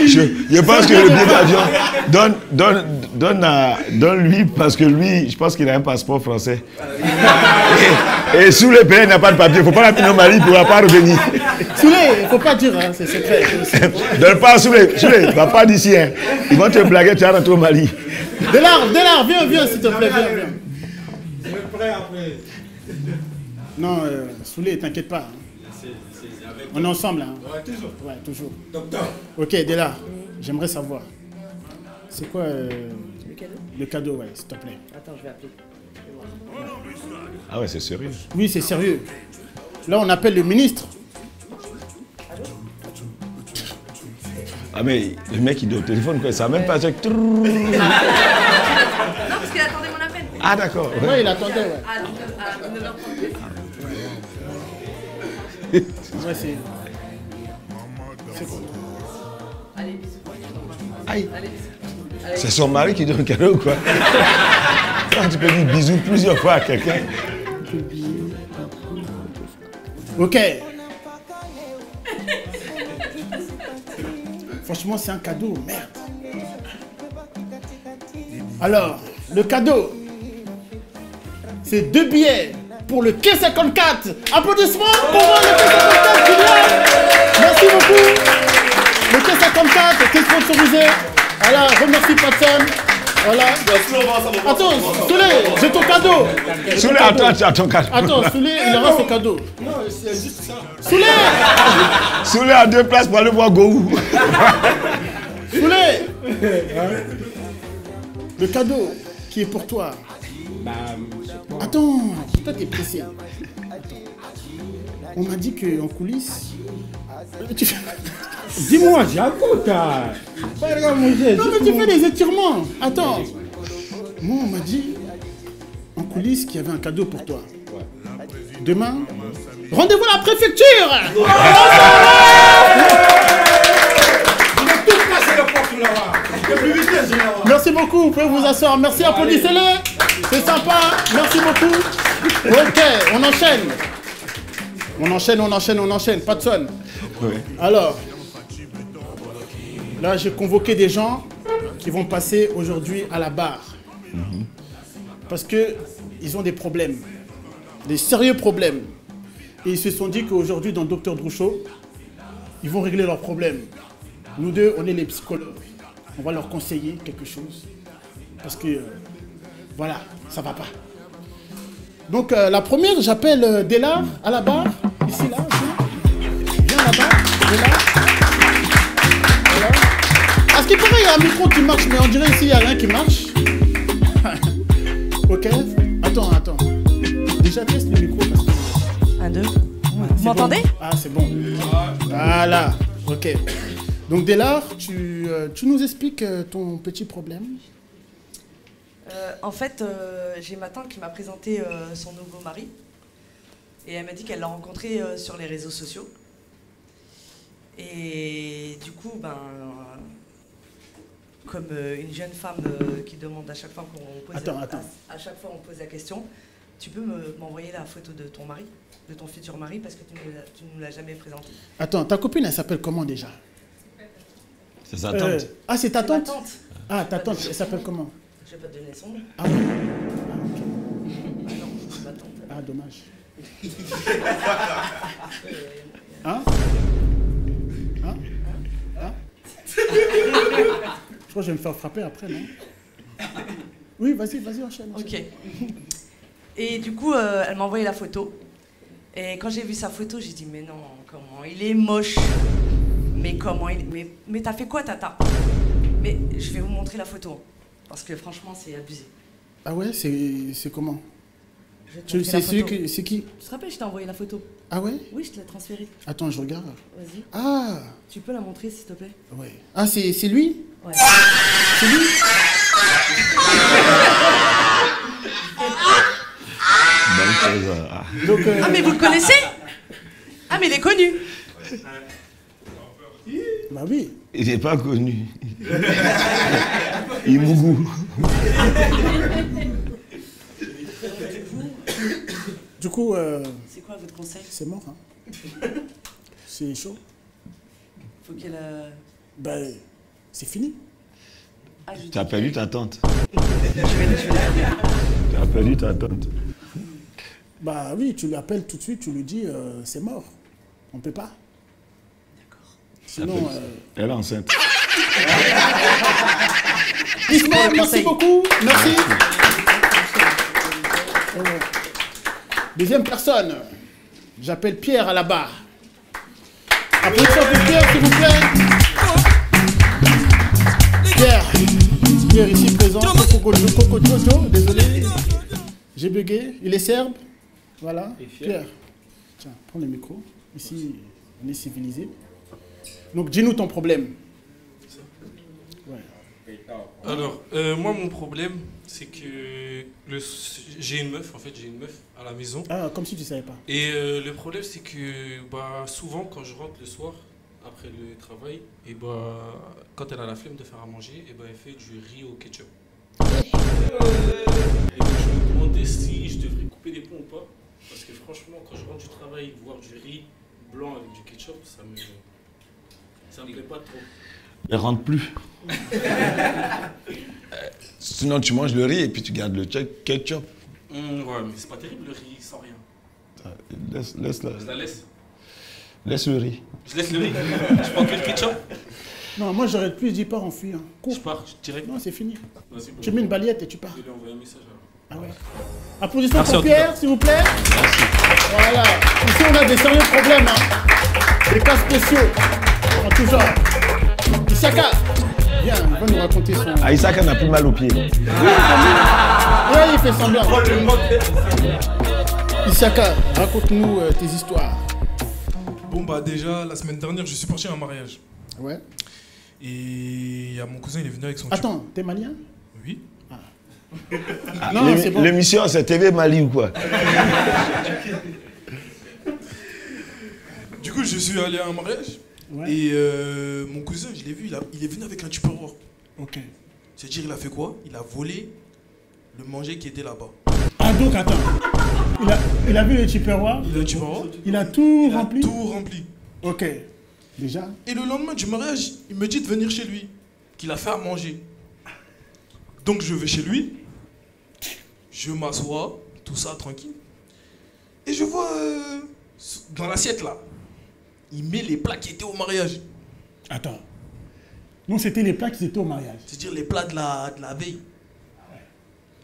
Speaker 2: Je pense que le billet d'avion, donne-lui, parce que lui, je pense qu'il a un passeport français. Et sous les pays, il n'a pas de papier. Il ne faut pas l'appeler au Mali, il ne pourra pas revenir.
Speaker 1: Soulé, il ne faut pas dire, hein, c'est secret.
Speaker 2: Donne pas à Soulé, ne va pas d'ici. Hein. Ils vont te blaguer, tu vas rentrer au Mali.
Speaker 1: Délard, viens, s'il te plaît, viens.
Speaker 3: Je suis prêt après.
Speaker 1: Non, Soulé, t'inquiète pas. Hein. On est ensemble, hein?
Speaker 3: Ouais, toujours.
Speaker 1: Ouais, toujours.
Speaker 3: Docteur.
Speaker 1: Ok, Délard, j'aimerais savoir. C'est quoi le cadeau, ouais, s'il te plaît?
Speaker 5: Attends, je vais appeler.
Speaker 2: Ah ouais, c'est sérieux.
Speaker 1: Oui, c'est sérieux. Là, on appelle le ministre.
Speaker 2: Ah mais le mec, il est au téléphone, quoi. Ça n'a même pas...
Speaker 5: Non, parce qu'il attendait mon appel.
Speaker 2: Ah d'accord. Ouais.
Speaker 1: Ouais, il attendait, ouais.
Speaker 5: À 9h30.
Speaker 1: Ouais, c'est...
Speaker 5: Allez, bisous.
Speaker 2: Aïe.
Speaker 5: Allez, bisous.
Speaker 2: C'est son mari qui donne le cadeau ou quoi? Quand tu peux dire bisous plusieurs fois à quelqu'un.
Speaker 1: Ok. Franchement, c'est un cadeau, merde. Alors, le cadeau, c'est 2 billets pour le quai 54. Applaudissements pour le quai 54, Kylian. Merci beaucoup. Le quai 54 est sponsorisé. Voilà, remercie Patson. Voilà. Attends, Soulé, j'ai ton cadeau.
Speaker 2: Soulé, attends, tu as ton cadeau.
Speaker 1: Attends, Soulé, il aura son cadeau.
Speaker 3: Non, c'est juste ça.
Speaker 1: Soulé,
Speaker 2: Soulé a 2 places pour aller voir Gohou.
Speaker 1: Soulé. Le cadeau qui est pour toi.
Speaker 3: Bah,
Speaker 1: Attends, toi t'es pressé. On m'a dit qu'en coulisses...
Speaker 4: Dis-moi, j'avoue, t'as...
Speaker 1: Non, mais tu fais des étirements. Attends. Moi, on m'a dit, en coulisses, qu'il y avait un cadeau pour toi. Demain, rendez-vous à la préfecture. Merci beaucoup, vous pouvez vous asseoir. Merci, applaudissez-les. C'est sympa, merci beaucoup. Ok, on enchaîne. On enchaîne, pas de sonne. Alors, là j'ai convoqué des gens qui vont passer aujourd'hui à la barre. Parce qu'ils ont des problèmes, des sérieux problèmes. Et ils se sont dit qu'aujourd'hui dans Dr Drouchot, ils vont régler leurs problèmes. Nous deux, on est les psychologues. On va leur conseiller quelque chose. Parce que, voilà, ça va pas. Donc la première, j'appelle Délar à la barre. Ici, là, viens là-bas, Délar. Voilà. À ce qui paraît, il y a un micro qui marche, mais on dirait ici, il n'y a rien qui marche. Ok. Attends. Déjà, teste le micro. Parce que...
Speaker 5: 1, 2. Vous m'entendez?
Speaker 1: Bon. Ah, c'est bon. Voilà. Ok. Donc, Délar, tu nous expliques ton petit problème?
Speaker 5: En fait, j'ai ma tante qui m'a présenté son nouveau mari. Et elle m'a dit qu'elle l'a rencontré sur les réseaux sociaux. Et du coup, comme une jeune femme qui demande à chaque fois qu'on pose, à chaque fois on pose la question, tu peux m'envoyer la photo de ton mari, de ton futur mari, parce que tu ne nous l'as jamais présenté.
Speaker 1: Attends, ta copine, elle s'appelle comment déjà?
Speaker 2: C'est sa tante.
Speaker 1: Ah, c'est ta tante?
Speaker 5: Ma tante.
Speaker 1: Ah, ta tante, elle s'appelle comment?
Speaker 5: Je vais pas te donner son nom.
Speaker 1: Ah ouais. Ah, ok.
Speaker 5: Ah non, c'est ma tante.
Speaker 1: Ah, dommage. Hein? Je crois que je vais me faire frapper après, non? Oui, vas-y, enchaîne.
Speaker 5: Ok. Et du coup, elle m'a envoyé la photo. Et quand j'ai vu sa photo, j'ai dit, mais non, comment? Il est moche. Mais comment il... Mais t'as fait quoi, Tata? Mais je vais vous montrer la photo. Parce que franchement, c'est abusé.
Speaker 1: Ah ouais, c'est comment? C'est qui?
Speaker 5: Tu te rappelles, je t'ai envoyé la photo.
Speaker 1: Ah ouais?
Speaker 5: Oui, je te l'ai transférée.
Speaker 1: Attends, je regarde.
Speaker 5: Vas-y.
Speaker 1: Ah!
Speaker 5: Tu peux la montrer, s'il te plaît?
Speaker 1: Ouais. Ah, c'est lui?
Speaker 5: Ouais.
Speaker 1: C'est lui? Donc,
Speaker 5: Ah, mais vous le connaissez? Ah, mais il est connu.
Speaker 1: Bah oui.
Speaker 2: Il n'est pas connu. Il mougou.
Speaker 1: Du coup,
Speaker 5: c'est quoi votre conseil?
Speaker 1: c'est mort, hein. C'est chaud.
Speaker 5: Faut qu'elle...
Speaker 1: Ben, c'est fini.
Speaker 5: Ah,
Speaker 2: Tu as perdu ta tante. Tu as perdu ta tante.
Speaker 1: Bah oui, tu l'appelles tout de suite, tu lui dis, c'est mort. On peut pas.
Speaker 5: D'accord.
Speaker 1: Sinon...
Speaker 2: Elle est enceinte.
Speaker 1: Ismaël, merci beaucoup. Merci. Deuxième personne. J'appelle Pierre à la barre. Applaudissons pour Pierre, s'il vous plaît. Pierre ici présent. Coco Jojo, désolé. J'ai bugué. Il est serbe. Voilà. Pierre. Tiens, prends le micro. Ici, on est civilisé. Donc, dis-nous ton problème. Ouais.
Speaker 6: Alors, moi, mon problème, c'est que j'ai une meuf, à la maison.
Speaker 1: Ah, comme si tu ne savais pas.
Speaker 6: Et le problème, c'est que souvent, quand je rentre le soir, après le travail, et quand elle a la flemme de faire à manger, et elle fait du riz au ketchup. Et donc, je me demandais si je devrais couper les ponts ou pas. Parce que franchement, quand je rentre du travail, voir du riz blanc avec du ketchup, ça me plaît pas trop.
Speaker 2: Elle rentre plus. Sinon, tu manges le riz et puis tu gardes le ketchup.
Speaker 6: Ouais, mais c'est pas terrible le riz sans rien.
Speaker 2: Laisse-la.
Speaker 6: Je la laisse.
Speaker 2: Laisse le riz.
Speaker 6: Je laisse le riz. Je prends que le ketchup.
Speaker 1: Non, moi j'aurais plus dit pars en fuir. Cours.
Speaker 6: Je pars direct.
Speaker 1: Non, c'est fini.
Speaker 6: Merci beaucoup.
Speaker 1: Tu mets une balayette et tu pars.
Speaker 6: Je vais lui envoyer un message alors.
Speaker 1: Ah ouais. Applaudissements
Speaker 6: Merci
Speaker 1: pour
Speaker 6: en tout cas.
Speaker 1: Pierre, s'il vous plaît.
Speaker 2: Merci.
Speaker 1: Voilà. Ici, on a des sérieux problèmes. Hein. Des cas spéciaux. En tout genre. Isaka, viens, il va nous raconter son...
Speaker 2: Ah, Isaka n'a plus mal aux pieds.
Speaker 1: Ouais, il fait semblant. Isaka, raconte-nous tes histoires.
Speaker 7: Bon, bah déjà, la semaine dernière, je suis parti à un mariage.
Speaker 1: Ouais.
Speaker 7: Et il y a mon cousin, il est venu avec son
Speaker 1: Attends, t'es malien?
Speaker 7: Oui.
Speaker 2: Ah,
Speaker 1: Non, c'est bon.
Speaker 2: L'émission, c'est TV Mali ou quoi?
Speaker 7: Du coup, je suis allé à un mariage.
Speaker 1: Ouais.
Speaker 7: Et mon cousin, je l'ai vu, il est venu avec un tupperware.
Speaker 1: Ok.
Speaker 7: C'est-à-dire, il a fait quoi? Il a volé le manger qui était là-bas.
Speaker 1: Ah, donc, attends. Il a vu le tupperware.
Speaker 7: Il a un tupperware.
Speaker 1: Il a tout
Speaker 7: Il a
Speaker 1: rempli.
Speaker 7: tout rempli.
Speaker 1: Ok. Déjà.
Speaker 7: Et le lendemain du mariage, il me dit de venir chez lui, qu'il a fait à manger. Donc je vais chez lui, je m'assois, tout ça tranquille. Et je vois dans l'assiette là, il met les plats qui étaient au mariage.
Speaker 1: Attends. Non, c'était les plats qui étaient au mariage.
Speaker 7: C'est-à-dire les plats de la veille.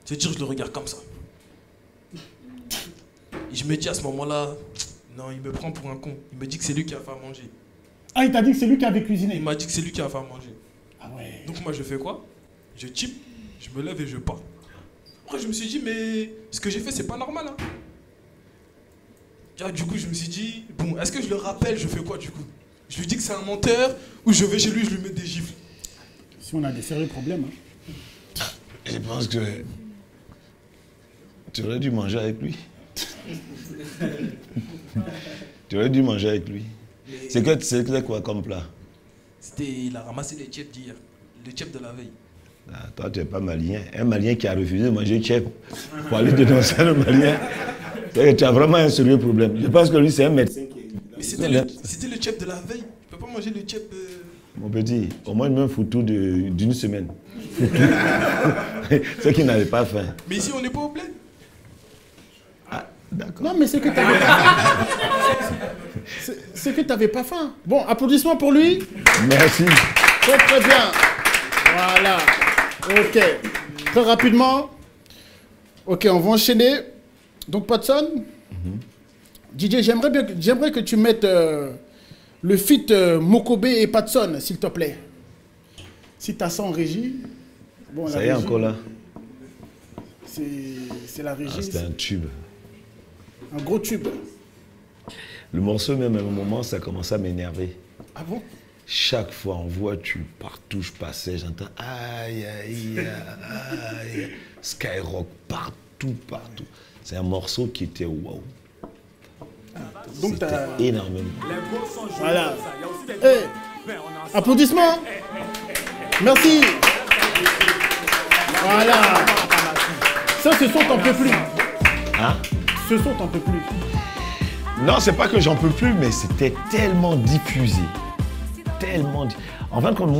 Speaker 7: C'est-à-dire je le regarde comme ça. Et je me dis à ce moment-là, non, il me prend pour un con. Il me dit que c'est lui qui a fait à manger.
Speaker 1: Ah, il t'a dit que c'est lui qui avait cuisiné.
Speaker 7: Il m'a dit que c'est lui qui a fait à manger.
Speaker 1: Ah ouais.
Speaker 7: Donc moi je fais quoi? Je type, je me lève et je pars. Après je me suis dit mais ce que j'ai fait c'est pas normal hein. Du coup je me suis dit, bon est-ce que je le rappelle, je fais quoi du coup? Je lui dis que c'est un menteur ou je vais chez lui, je lui mets des gifles?
Speaker 1: Si on a des sérieux problèmes. Hein.
Speaker 2: Je pense que tu aurais dû manger avec lui. Tu aurais dû manger avec lui. C'est quoi comme plat?
Speaker 7: Il a ramassé les tchèps d'hier, les tchèps de la veille.
Speaker 2: Ah, toi, tu n'es pas malien. Un malien qui a refusé de manger tchèp pour aller dénoncer le malien, tu as vraiment un sérieux problème. Je pense que lui, c'est un médecin.
Speaker 7: Mais c'était le tchèp de la veille. Tu peux pas manger le tchèp.
Speaker 2: Mon petit, au moins même foutu d'une semaine. Ceux qui n'avaient pas faim.
Speaker 7: Mais ici, on n'est pas au bled.
Speaker 2: Ah, d'accord.
Speaker 1: Non, mais c'est que t'avais c'est que t'avais pas faim. Bon, applaudissements pour lui.
Speaker 2: Merci.
Speaker 1: Très très bien. Voilà. Ok. Très rapidement. Ok, on va enchaîner. Donc, Patson. DJ, j'aimerais que tu mettes le feat Mokobe et Patson, s'il te plaît. Si t'as ça en régie. Bon,
Speaker 2: Ça y est, encore là.
Speaker 1: C'est la régie.
Speaker 2: Ah, c'était un tube.
Speaker 1: Un gros tube.
Speaker 2: Le morceau, même à un moment, ça commençait à m'énerver.
Speaker 1: Ah bon?
Speaker 2: Chaque fois en voiture, partout je passais, j'entends aïe, aïe, aïe, Skyrock, partout. C'est un morceau qui était waouh.
Speaker 1: Donc
Speaker 2: c'était énormément.
Speaker 1: Voilà. Hey. Applaudissements. Merci. Voilà. Ça, ce son, t'en peux plus.
Speaker 2: Hein?
Speaker 1: Ce son, t'en peux plus.
Speaker 2: Non, c'est pas que j'en peux plus, mais c'était tellement diffusé. En fin de compte,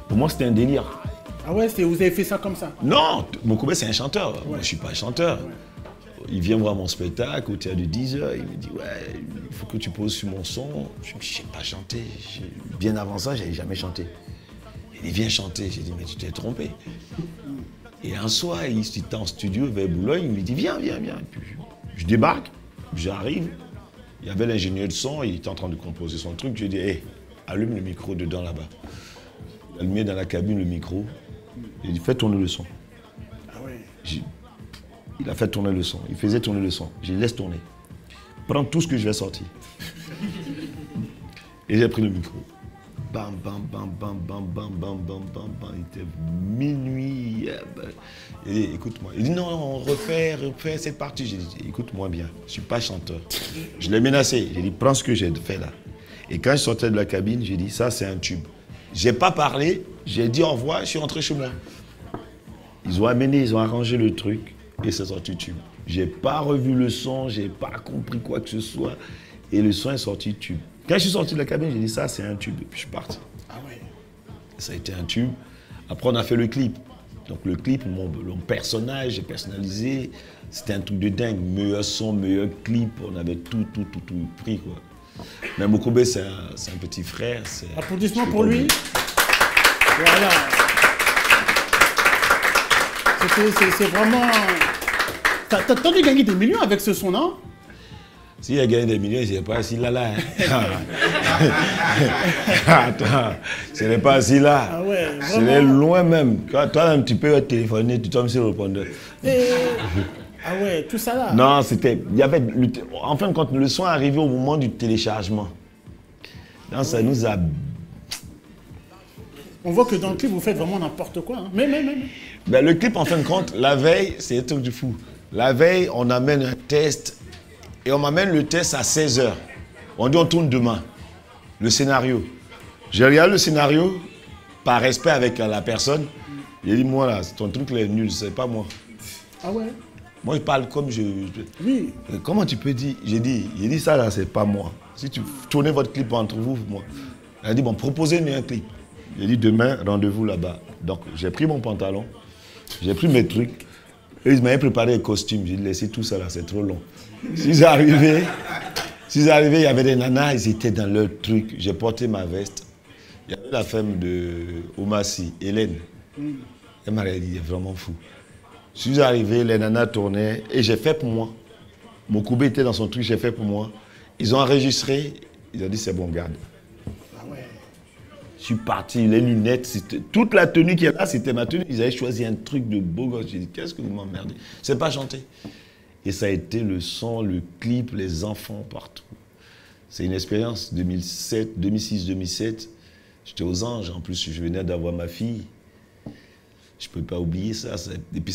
Speaker 2: pour moi, c'était un délire.
Speaker 1: Ah ouais, vous avez fait ça comme ça?
Speaker 2: Non, Mokobe, c'est un chanteur.
Speaker 1: Ouais.
Speaker 2: Moi, je suis pas chanteur. Ouais. Il vient voir mon spectacle au théâtre de 10h. Il me dit, ouais, il faut que tu poses sur mon son. Je ne sais pas chanter. Bien avant ça, je n'avais jamais chanté. Il dit, viens chanter. J'ai dit, mais tu t'es trompé. Et un soir, il était en studio vers Boulogne. Il me dit, viens. Et puis, je débarque, j'arrive. Il y avait l'ingénieur de son, il était en train de composer son truc. Je lui ai dit, hey, allume le micro dedans là-bas. Il a allumé dans la cabine le micro. Il a dit, fais tourner le son.
Speaker 1: Ah ouais.
Speaker 2: Il a fait tourner le son. Il faisait tourner le son. Je laisse tourner. Prends tout ce que je vais sortir. Et j'ai pris le micro. Bam, bam, bam, bam, bam, bam, bam, bam, bam, bam. Il était minuit. Il dit, écoute-moi. Il dit, non, on refait, c'est parti. J'ai dit, écoute-moi bien, je ne suis pas chanteur. Je l'ai menacé. J'ai dit, prends ce que j'ai fait là. Et quand je sortais de la cabine, j'ai dit, ça, c'est un tube. Je n'ai pas parlé, j'ai dit au revoir, je suis rentré chez moi. Ils ont amené, ils ont arrangé le truc et c'est sorti tube. Je n'ai pas revu le son, je n'ai pas compris quoi que ce soit. Et le son est sorti tube. Quand je suis sorti de la cabine, j'ai dit, ça, c'est un tube. Et puis je suis parti.
Speaker 1: Ah ouais.
Speaker 2: Ça a été un tube. Après, on a fait le clip. Donc le clip, mon personnage, j'ai personnalisé. C'était un truc de dingue. Meilleur son, meilleur clip. On avait tout pris, quoi. Mais Mokobe, c'est un petit frère.
Speaker 1: Applaudissements pour lui. Voilà. C'est vraiment... T'as dû gagner des millions avec ce son, non?
Speaker 2: S'il a gagné des millions, il n'est pas assis là. Attends, ce n'est pas assis là.
Speaker 1: Ah ouais,
Speaker 2: c'est loin même. Toi-même, tu peux téléphoner, tu tombes sur le répondeur.
Speaker 1: Ah ouais, tout ça là.
Speaker 2: Non, c'était... Il y avait... En fin de compte, le son est arrivé au moment du téléchargement. Non, ça nous a...
Speaker 1: On voit que dans le clip, vous faites vraiment n'importe quoi. Hein. Mais.
Speaker 2: Ben, le clip, en fin de compte, la veille, c'est un truc du fou. La veille, on amène un test et on m'amène le test à 16h. On dit on tourne demain. Le scénario. J'ai regardé le scénario par respect avec la personne. J'ai dit, moi là, ton truc là est nul, c'est pas moi.
Speaker 1: Ah ouais?
Speaker 2: Moi, je parle comme je...
Speaker 1: Oui.
Speaker 2: Comment tu peux dire? J'ai dit ça là, c'est pas moi. Si tu tournez votre clip entre vous, moi. Elle a dit, bon, proposez-nous un clip. J'ai dit, demain, rendez-vous là-bas. Donc, j'ai pris mon pantalon, j'ai pris mes trucs. Et ils m'avaient préparé les costumes. J'ai dit, laissez tout ça là, c'est trop long. S'ils arrivaient, il y avait des nanas, ils étaient dans leur truc. J'ai porté ma veste. Il y avait la femme de Oumassi, Hélène. Elle m'a dit, il est vraiment fou. Je suis arrivé, les nanas tournaient et j'ai fait pour moi. Mon Koubé était dans son truc, j'ai fait pour moi. Ils ont enregistré, ils ont dit c'est bon, garde.
Speaker 1: Ah ouais.
Speaker 2: Je suis parti, les lunettes, toute la tenue qui est là, c'était ma tenue. Ils avaient choisi un truc de beau gosse. J'ai dit, qu'est-ce que vous m'emmerdez? C'est pas chanter. Et ça a été le son, le clip, les enfants partout. C'est une expérience 2006-2007. J'étais aux Anges, en plus je venais d'avoir ma fille. Je ne peux pas oublier ça. Et puis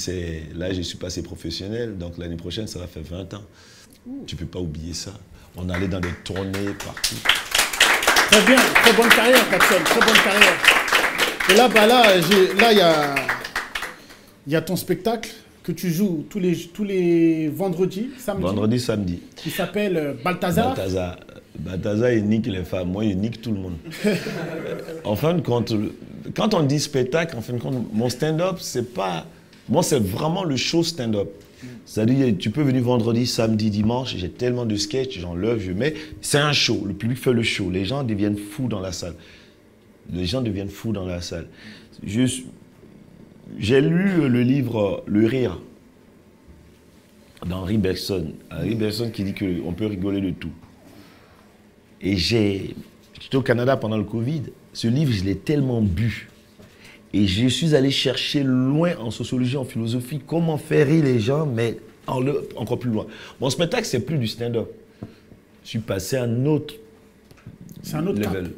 Speaker 2: là, je suis passé professionnel, donc l'année prochaine, ça va faire 20 ans. Tu ne peux pas oublier ça. On allait dans des tournées partout.
Speaker 1: Très bien, très bonne carrière, Paxson, très bonne carrière. Et là, il y a ton spectacle que tu joues tous les vendredis, samedi.
Speaker 2: Vendredi, samedi.
Speaker 1: Qui s'appelle Balthazar.
Speaker 2: Balthazar, il nique les femmes. Moi, il nique tout le monde. En fin de compte, quand on dit spectacle, en fin de compte, mon stand-up, c'est pas... Moi, c'est vraiment le show stand-up. C'est-à-dire, tu peux venir vendredi, samedi, dimanche, j'ai tellement de sketchs, j'enlève, je mets. C'est un show, le public fait le show. Les gens deviennent fous dans la salle. Les gens deviennent fous dans la salle. J'ai lu le livre Le Rire d'Henri Bergson. Henri Bergson qui dit qu'on peut rigoler de tout. Et j'étais au Canada pendant le Covid. Ce livre, je l'ai tellement bu. Et je suis allé chercher loin en sociologie, en philosophie, comment faire rire les gens, mais encore plus loin. Mon spectacle, c'est plus du stand-up. Je suis passé à un autre level.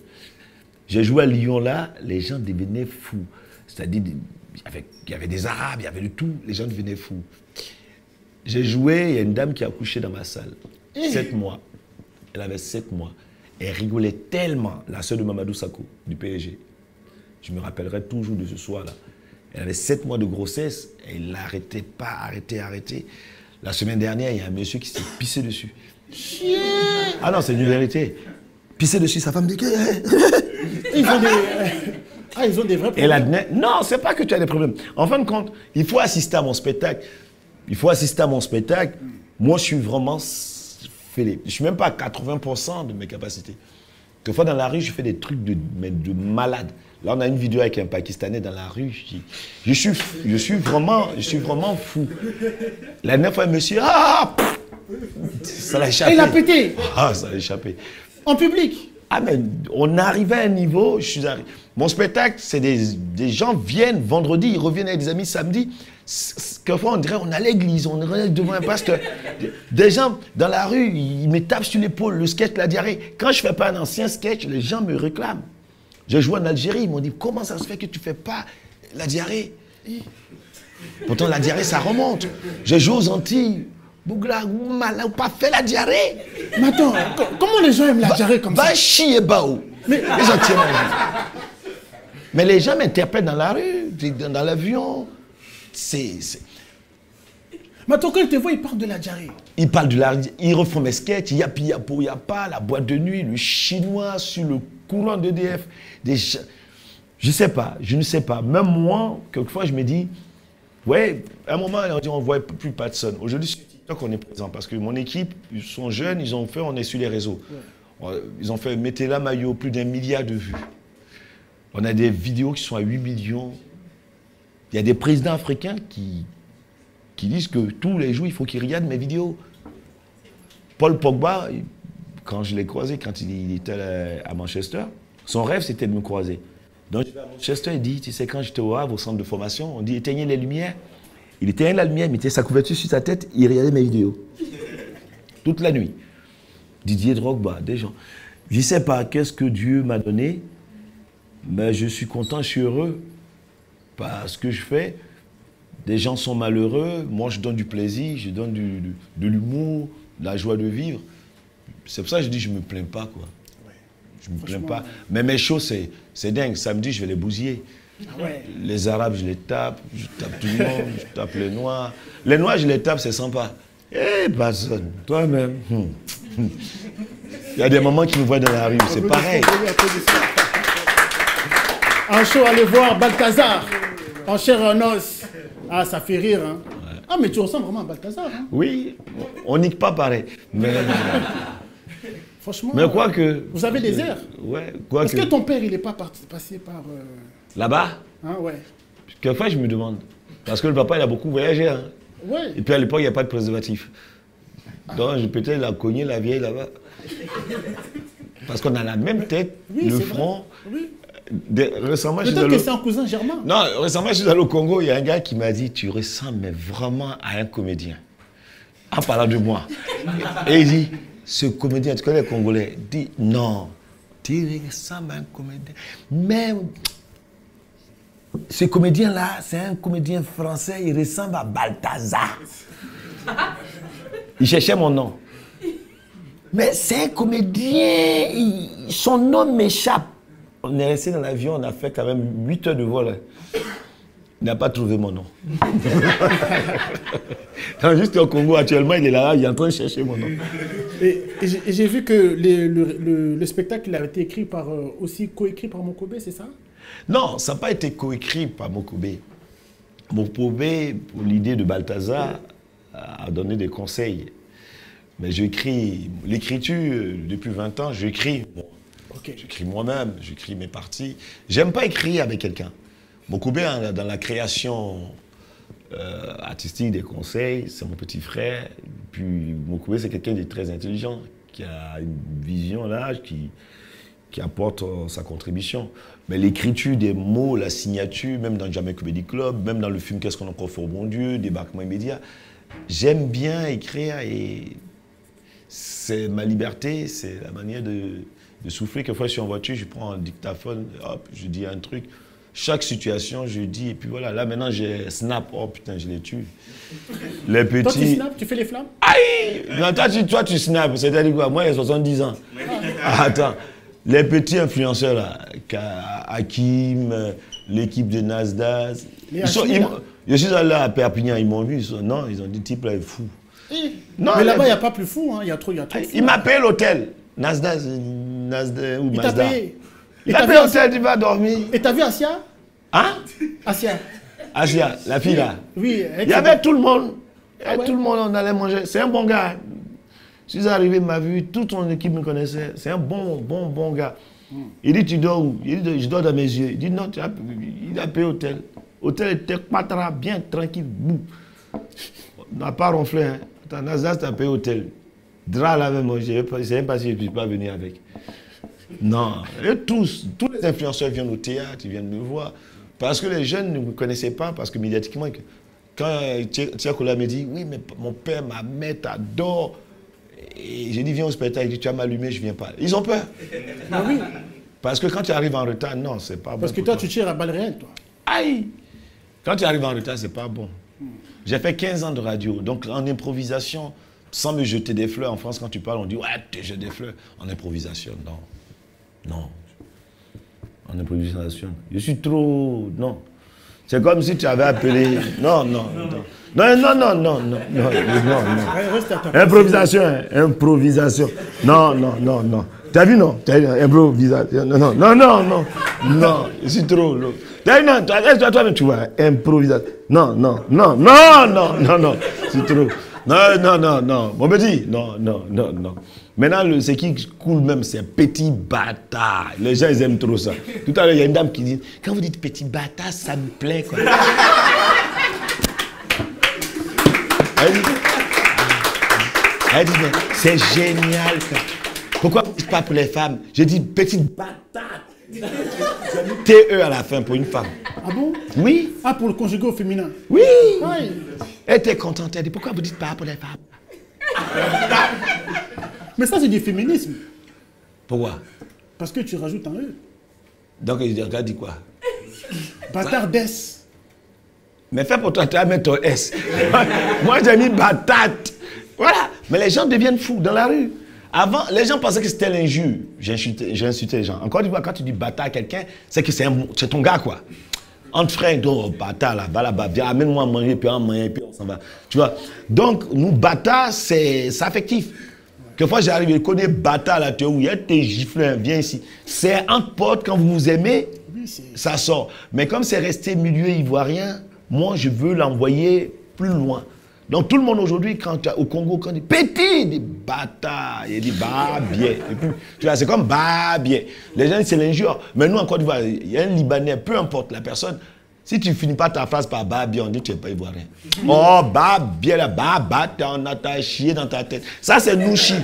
Speaker 2: J'ai joué à Lyon là, les gens devenaient fous. C'est-à-dire, il y avait des Arabes, il y avait de tout, les gens devenaient fous. J'ai joué, il y a une dame qui a accouché dans ma salle. 7 mois. Elle avait 7 mois. Elle rigolait tellement, la sœur de Mamadou Sakho, du PSG. Je me rappellerai toujours de ce soir-là. Elle avait 7 mois de grossesse, et elle n'arrêtait pas, arrêtait. La semaine dernière, il y a un monsieur qui s'est pissé dessus. Chien! Ah non, c'est une vérité. Pissé dessus, sa femme dit que...
Speaker 1: Ils ont des vrais problèmes.
Speaker 2: Non, c'est pas que tu as des problèmes. En fin de compte, il faut assister à mon spectacle. Moi, je suis vraiment... Je ne suis même pas à 80% de mes capacités. Quelquefois, dans la rue, je fais des trucs de malade. Là, on a une vidéo avec un Pakistanais dans la rue. Je suis vraiment fou. La dernière fois, monsieur, ça l'a échappé.
Speaker 1: Il a pété.
Speaker 2: Ça l'a échappé.
Speaker 1: En public.
Speaker 2: Ah, mais on arrivait à un niveau, Mon spectacle, c'est des gens viennent vendredi, ils reviennent avec des amis samedi. Quelquefois, on dirait, on est à l'église, on est devant un pasteur. Des gens dans la rue, ils me tapent sur l'épaule, le sketch, la diarrhée. Quand je ne fais pas un ancien sketch, les gens me réclament. J'ai joué en Algérie, ils m'ont dit, comment ça se fait que tu ne fais pas la diarrhée? Pourtant, la diarrhée, ça remonte. J'ai joué aux Antilles. Bougla, ou pas fait la diarrhée.
Speaker 1: Mais attends, comment les gens aiment la diarrhée comme ça?
Speaker 2: Va chier, Bao.
Speaker 1: Mais
Speaker 2: les Antilles. Mais les gens m'interpellent dans la rue, dans l'avion.
Speaker 1: Mais attends, quand ils te voient, ils parlent de la diarrhée.
Speaker 2: Ils refont mes sketchs, Yapi Yapo Yapa, la boîte de nuit, le chinois sur le courant d'EDF. Je ne sais pas. Même moi, quelquefois, je me dis, ouais, à un moment, on ne voit plus personne. Aujourd'hui, sur TikTok, on est présent parce que mon équipe, ils sont jeunes, on est sur les réseaux. Ouais. Ils ont fait Mettez-la Maillot, plus d'1 milliard de vues. On a des vidéos qui sont à 8 millions. Il y a des présidents africains qui disent que tous les jours, il faut qu'ils regardent mes vidéos. Paul Pogba, quand je l'ai croisé, quand il était à Manchester, son rêve, c'était de me croiser. Donc, je vais à Manchester, il dit, tu sais, quand j'étais au Havre, au centre de formation, on dit, éteignez les lumières. Il éteignait la lumière, il mettait sa couverture sur sa tête, il regardait mes vidéos. Toute la nuit. Didier Drogba, des gens. Je ne sais pas qu'est-ce que Dieu m'a donné, mais je suis content, je suis heureux. Parce que ce que je fais, des gens sont malheureux, moi je donne du plaisir, je donne de l'humour, de la joie de vivre. C'est pour ça que je dis je ne me plains pas, quoi. Je ne me plains pas. Mais mes shows, c'est dingue. Samedi, je vais les bousiller.
Speaker 1: Ah ouais.
Speaker 2: Les Arabes, je les tape. Je tape tout le monde. Je tape les Noirs. Les Noirs, je les tape, c'est sympa. Eh, personne. Toi-même. Il y a des mamans qui nous voient dans la rue. C'est pareil.
Speaker 1: Un show, allez voir Balthazar. En chair et en os. Ah, ça fait rire, hein. Ouais. Ah, mais tu ressembles vraiment à Balthazar, hein.
Speaker 2: Oui, on nique pas pareil. Mais...
Speaker 1: Franchement,
Speaker 2: mais quoi que...
Speaker 1: Vous avez des airs.
Speaker 2: Ouais, quoi
Speaker 1: Est-ce que ton père, il n'est pas passé par...
Speaker 2: Là-bas?
Speaker 1: Hein, ouais.
Speaker 2: Quelquefois, je me demande. Parce que le papa, il a beaucoup voyagé. Hein.
Speaker 1: Ouais.
Speaker 2: Et puis à l'époque, il n'y a pas de préservatif. Donc, peut-être la cogné la vieille là-bas. Parce qu'on a la même tête, oui, le front.
Speaker 1: Oui.
Speaker 2: Récemment,
Speaker 1: peut-être que c'est un cousin germain.
Speaker 2: Non, récemment, je suis allé au Congo, il y a un gars qui m'a dit, tu ressembles vraiment à un comédien. En parlant de moi. Et il dit, ce comédien, tu connais les Congolais? Il dit, non, tu ressembles à un comédien. Mais ce comédien-là, c'est un comédien français, il ressemble à Balthazar. Il cherchait mon nom. Mais c'est un comédien, son nom m'échappe. On est resté dans l'avion, on a fait quand même 8 heures de vol. Il n'a pas trouvé mon nom. Non, juste au Congo, actuellement, il est là, il est en train de chercher mon nom.
Speaker 1: Et j'ai vu que le spectacle il a été écrit par, aussi coécrit par Mokobé, c'est ça?
Speaker 2: Non, ça n'a pas été coécrit par Mokobé. Mokobé, pour l'idée de Balthazar, a donné des conseils. Mais j'écris, l'écriture, depuis 20 ans, j'écris. Bon, okay. J'écris moi-même, j'écris mes parties. J'aime pas écrire avec quelqu'un. Mokobé, hein, dans la création artistique des conseils, c'est mon petit frère. Puis Mokobé, c'est quelqu'un de très intelligent, qui a une vision large, qui apporte sa contribution. Mais l'écriture des mots, la signature, même dans Jamaica Comedy Club, même dans le film Qu'est-ce qu'on a encore fait au bon Dieu, Débarquement immédiat, j'aime bien écrire et c'est ma liberté, c'est la manière de souffler. Quelquefois, je suis en voiture, je prends un dictaphone, hop, je dis un truc. Chaque situation, je dis, et puis voilà, là maintenant, j'ai snap, oh putain, je les tue. Les petits...
Speaker 1: Toi, tu snaps, tu fais les flammes?
Speaker 2: Aïe! Non, toi, tu snaps, c'est-à-dire quoi? Moi, j'ai 70 ans. Attends, les petits influenceurs, là, Hakim, l'équipe de Nasdaq, je suis allé à Perpignan, ils m'ont vu, non, ils ont dit, type là est fou.
Speaker 1: Non, mais là-bas, il n'y a pas plus fou, hein. Il y a trop de fou.
Speaker 2: Il m'a payé l'hôtel. Nasdaq ou
Speaker 1: il
Speaker 2: Mazda.
Speaker 1: T'a payé.
Speaker 2: Il t'a payé l'hôtel, tu vas dormir.
Speaker 1: Et t'as vu Asia?
Speaker 2: Hein?
Speaker 1: Asia.
Speaker 2: Asia, la fille là.
Speaker 1: Oui.
Speaker 2: Il y avait tout le monde.
Speaker 1: Ah ouais?
Speaker 2: Tout le monde, on allait manger. C'est un bon gars. Je suis arrivé, il m'a vu, toute son équipe me connaissait. C'est un bon gars. Il dit, tu dors où? Il dit, je dors dans mes yeux. Il dit, non, il a payé l'hôtel. L'hôtel était patra, bien tranquille. Boum. On n'a pas ronflé. Hein. Attends, Nasdaq t'a payé l'hôtel. Dra là même, je ne sais même pas si je ne puis pas venir avec. Non. Et tous les influenceurs viennent au théâtre, ils viennent me voir. Parce que les jeunes ne me connaissaient pas, parce que médiatiquement, quand Tia Kola me dit, oui, mais mon père, ma mère t'adore. Et j'ai dit, viens au spectacle. Il dit, tu vas m'allumer, je ne viens pas. Ils ont peur.
Speaker 1: Ah oui.
Speaker 2: Parce que quand tu arrives en retard, non, c'est pas bon.
Speaker 1: Parce que toi, tu tires à balles réelles, toi.
Speaker 2: Aïe! Quand tu arrives en retard, c'est pas bon. J'ai fait 15 ans de radio, donc en improvisation, sans me jeter des fleurs. En France, quand tu parles, on dit, ouais, tu jettes des fleurs. En improvisation, non. Non. En improvisation. Je suis trop... Non. C'est comme si tu avais appelé... Non. Improvisation. Non. T'as vu, non? Improvisation. Non. Je suis trop... T'as vu, non? Toi-même, tu vois. Improvisation. Non. C'est trop... Non. Mon petit, non. Maintenant, ce qui coule même, c'est petit bâtard. Les gens, ils aiment trop ça. Tout à l'heure, il y a une dame qui dit, quand vous dites petit bâtard, ça me plaît, quoi. Elle dit, c'est génial, quoi. Pourquoi vous ne dites pas pour les femmes? Je dis, petit bâtard. TE à la fin pour une femme.
Speaker 1: Ah bon?
Speaker 2: Oui.
Speaker 1: Ah, pour le conjugué au féminin.
Speaker 2: Oui.
Speaker 1: Ouais.
Speaker 2: Elle était contente. Elle dit, pourquoi vous dites pas pour les femmes?
Speaker 1: Mais ça, c'est du féminisme.
Speaker 2: Pourquoi?
Speaker 1: Parce que tu rajoutes un E.
Speaker 2: Donc, il dit quoi?
Speaker 1: Bâtardesse.
Speaker 2: Mais fais pour toi, tu vas mettre ton S. Moi, j'ai mis batate. Voilà. Mais les gens deviennent fous dans la rue. Avant, les gens pensaient que c'était l'injure. J'ai insulté les gens. Encore une fois, quand tu dis bâtard à quelqu'un, c'est que c'est ton gars, quoi. Entre frères, donc, bâtard, là-bas, viens, amène-moi à manger, puis on s'en va. Tu vois? Donc, nous, bâtard, c'est affectif. Quelquefois, j'arrive, je connais bâtard, là, tu es où? Il y a tes gifleurs, viens ici. C'est entre potes, quand vous vous aimez, ça sort. Mais comme c'est resté milieu ivoirien, moi, je veux l'envoyer plus loin. Donc, tout le monde aujourd'hui, au Congo, quand il dit petit, il dit bâtard, il dit bah bien. Tu vois, c'est comme bah bien. Les gens, c'est l'injure. Mais nous, en Côte d'Ivoire, il y a un Libanais, peu importe la personne, si tu finis pas ta phrase par bah bien, on dit tu n'es pas ivoirien. Oh, bah bien, là, bah, on a ta chier dans ta tête. Ça, c'est nouchi.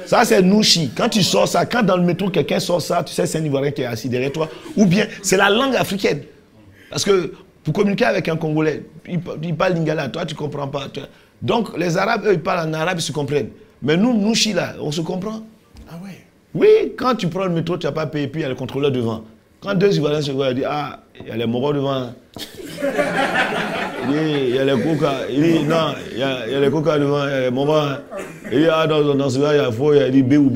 Speaker 2: Ça, c'est nouchi. Quand tu sors ça, quand dans le métro, quelqu'un sort ça, tu sais, c'est un Ivoirien qui est assis derrière toi. Ou bien, c'est la langue africaine. Parce que pour communiquer avec un Congolais, il parle lingala, toi, tu ne comprends pas. Donc, les Arabes, eux, ils parlent en arabe, ils se comprennent. Mais nous, nouchi, là, on se comprend.
Speaker 1: Ah ouais?
Speaker 2: Oui, quand tu prends le métro, tu n'as pas payé, puis il y a le contrôleur devant. Quand deux Ivoiriens se voient, ils disent, ah, il y a les Moros devant. Il y a les coca. Il dit, non, il y a les coca devant, il y a les Moros. Il dit, ah, dans ce gars, il y a faux, il dit, béou.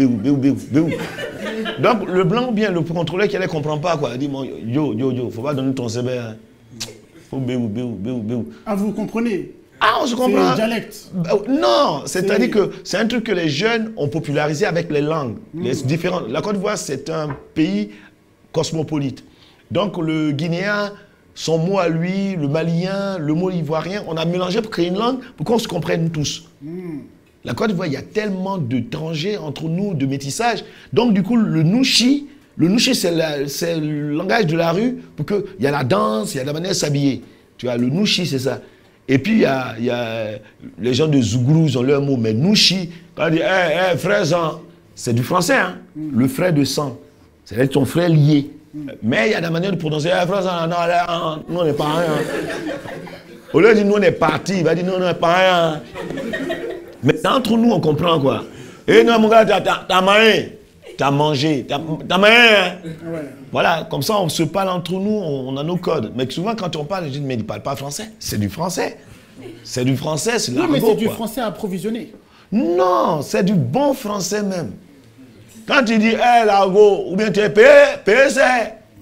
Speaker 2: Donc, le blanc ou bien le contrôleur qui ne comprend pas, quoi. Il dit, yo, faut pas donner ton CB. Hein. Faut béou.
Speaker 1: Ah, vous comprenez?
Speaker 2: Ah, on se comprend.
Speaker 1: C'est dialecte.
Speaker 2: Non, c'est-à-dire que c'est un truc que les jeunes ont popularisé avec les langues. Les différentes. La Côte d'Ivoire, c'est un pays cosmopolite. Donc, le Guinéen, son mot à lui, le Malien, le mot ivoirien, on a mélangé pour créer une langue pour qu'on se comprenne tous. La Côte d'Ivoire, il y a tellement d'étrangers entre nous, de métissage. Donc, du coup, le nouchi, c'est le langage de la rue pour qu'il y a la danse, il y a la manière de s'habiller. Tu vois, le nouchi, c'est ça. Et puis, il y a les gens de Zouglou, ils ont leur mot, mais nouchi, quand on dit, frère sang, c'est du français, hein, le frère de sang. C'est ton frère lié. Mais il y a des manières de prononcer, frère sang, non, nous, on n'est pas rien. Au lieu de dire, nous, on est partis, il va dire, nous, on n'est pas rien. Mais c'est entre nous, on comprend, quoi. Et non, mon gars, t'as mangé, t'as mangé, hein. Ouais. Voilà, comme ça, on se parle entre nous, on a nos codes. Mais souvent, quand on parle, je dis, mais il ne parle pas français. C'est du français. C'est du français, c'est de l'argot.
Speaker 1: Oui, mais c'est du français approvisionné.
Speaker 2: Non, c'est du bon français même. Quand tu dis, l'argot, ou bien tu es PSC,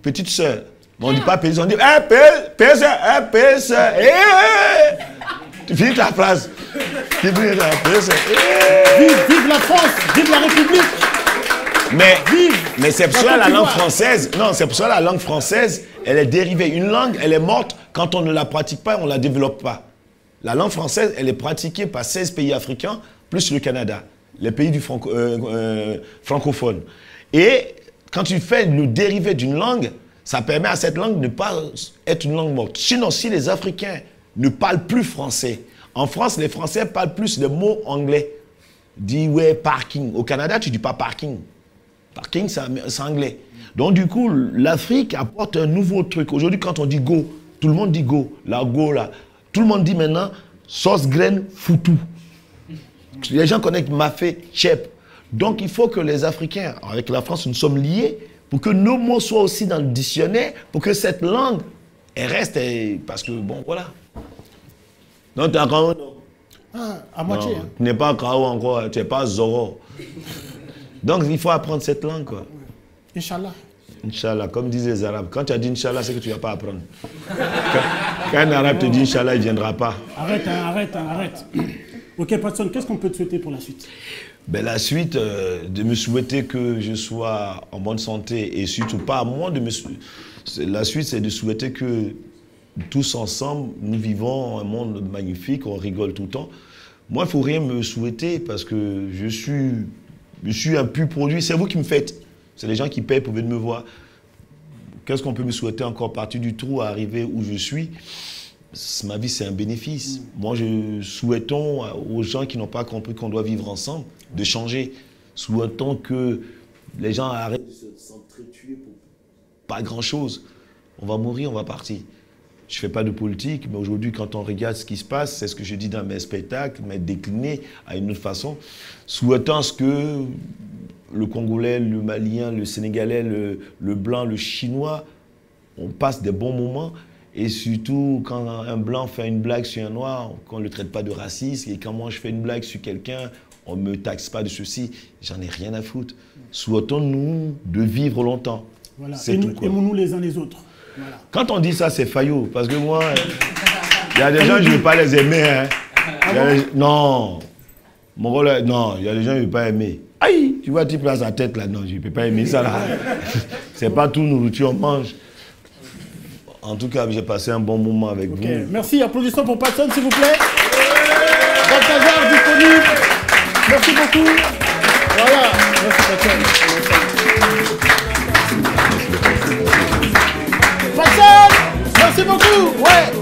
Speaker 2: petite soeur. Mais on ne dit pas PSC, on dit, PSC, tu finis ta phrase.
Speaker 1: Vive la France, vive la République.
Speaker 2: Mais c'est pour ça la langue française, non, c'est pour ça la langue française, elle est dérivée. Une langue, elle est morte quand on ne la pratique pas, on ne la développe pas. La langue française, elle est pratiquée par 16 pays africains, plus le Canada, les pays du francophones. Et quand tu fais le dérivé d'une langue, ça permet à cette langue de ne pas être une langue morte. Sinon, si les Africains ne parlent plus français, en France, les Français parlent plus les mots anglais. Dis ouais, parking. Au Canada, tu ne dis pas parking. Parking, c'est anglais. Donc, du coup, l'Afrique apporte un nouveau truc. Aujourd'hui, quand on dit go, tout le monde dit go. La go, là. Tout le monde dit maintenant sauce graine foutou. Les gens connaissent mafé, chep. Donc, il faut que les Africains, avec la France, nous sommes liés pour que nos mots soient aussi dans le dictionnaire, pour que cette langue, elle reste. Parce que, bon, voilà. Non, tu as K.O.
Speaker 1: À moitié. Hein.
Speaker 2: Tu n'es pas K.O. encore, tu n'es pas Zoro. Donc, il faut apprendre cette langue, quoi.
Speaker 1: Inch'Allah.
Speaker 2: Inch'Allah, comme disent les Arabes. Quand tu as dit Inch'Allah, c'est que tu ne vas pas apprendre. Quand un Arabe te dit Inch'Allah, il ne viendra pas.
Speaker 1: Arrête. Ok, Patson, qu'est-ce qu'on peut te souhaiter pour la suite?
Speaker 2: Ben, la suite, de me souhaiter que je sois en bonne santé et surtout pas à moi de me... La suite, c'est de souhaiter que tous ensemble, nous vivons un monde magnifique, on rigole tout le temps. Moi, il ne faut rien me souhaiter parce que je suis un pur produit. C'est vous qui me faites. C'est les gens qui payent pour venir me voir. Qu'est-ce qu'on peut me souhaiter encore? Partir du trou à arriver où je suis, ma vie, c'est un bénéfice. Moi, souhaitons aux gens qui n'ont pas compris qu'on doit vivre ensemble de changer. Souhaitons que les gens arrêtent de s'entretuer pas grand-chose. On va mourir, on va partir. Je ne fais pas de politique, mais aujourd'hui, quand on regarde ce qui se passe, c'est ce que je dis dans mes spectacles, mais décliné à une autre façon, souhaitant ce que le Congolais, le Malien, le Sénégalais, le Blanc, le Chinois, on passe des bons moments. Et surtout, quand un Blanc fait une blague sur un Noir, qu'on ne le traite pas de raciste. Et quand moi, je fais une blague sur quelqu'un, on ne me taxe pas de ceci. J'en ai rien à foutre. Souhaitons-nous de vivre longtemps.
Speaker 1: Voilà.
Speaker 2: C'est tout.
Speaker 1: Aimons-nous les uns les autres. Voilà.
Speaker 2: Quand on dit ça, c'est faillot. Parce que moi, il y a des gens, je ne vais pas les aimer. Hein. Non. Mon rôle, non, il y a des gens, je ne vais pas aimer. Aïe, tu vois, tu places la tête là. Non, je ne peux pas aimer ça là. C'est pas tout nourriture, on mange. En tout cas, j'ai passé un bon moment avec vous.
Speaker 1: Merci, applaudissements pour Patson, s'il vous plaît. Balthazar, disponible. Merci beaucoup. Voilà, merci Patson. Patson, merci beaucoup. Ouais.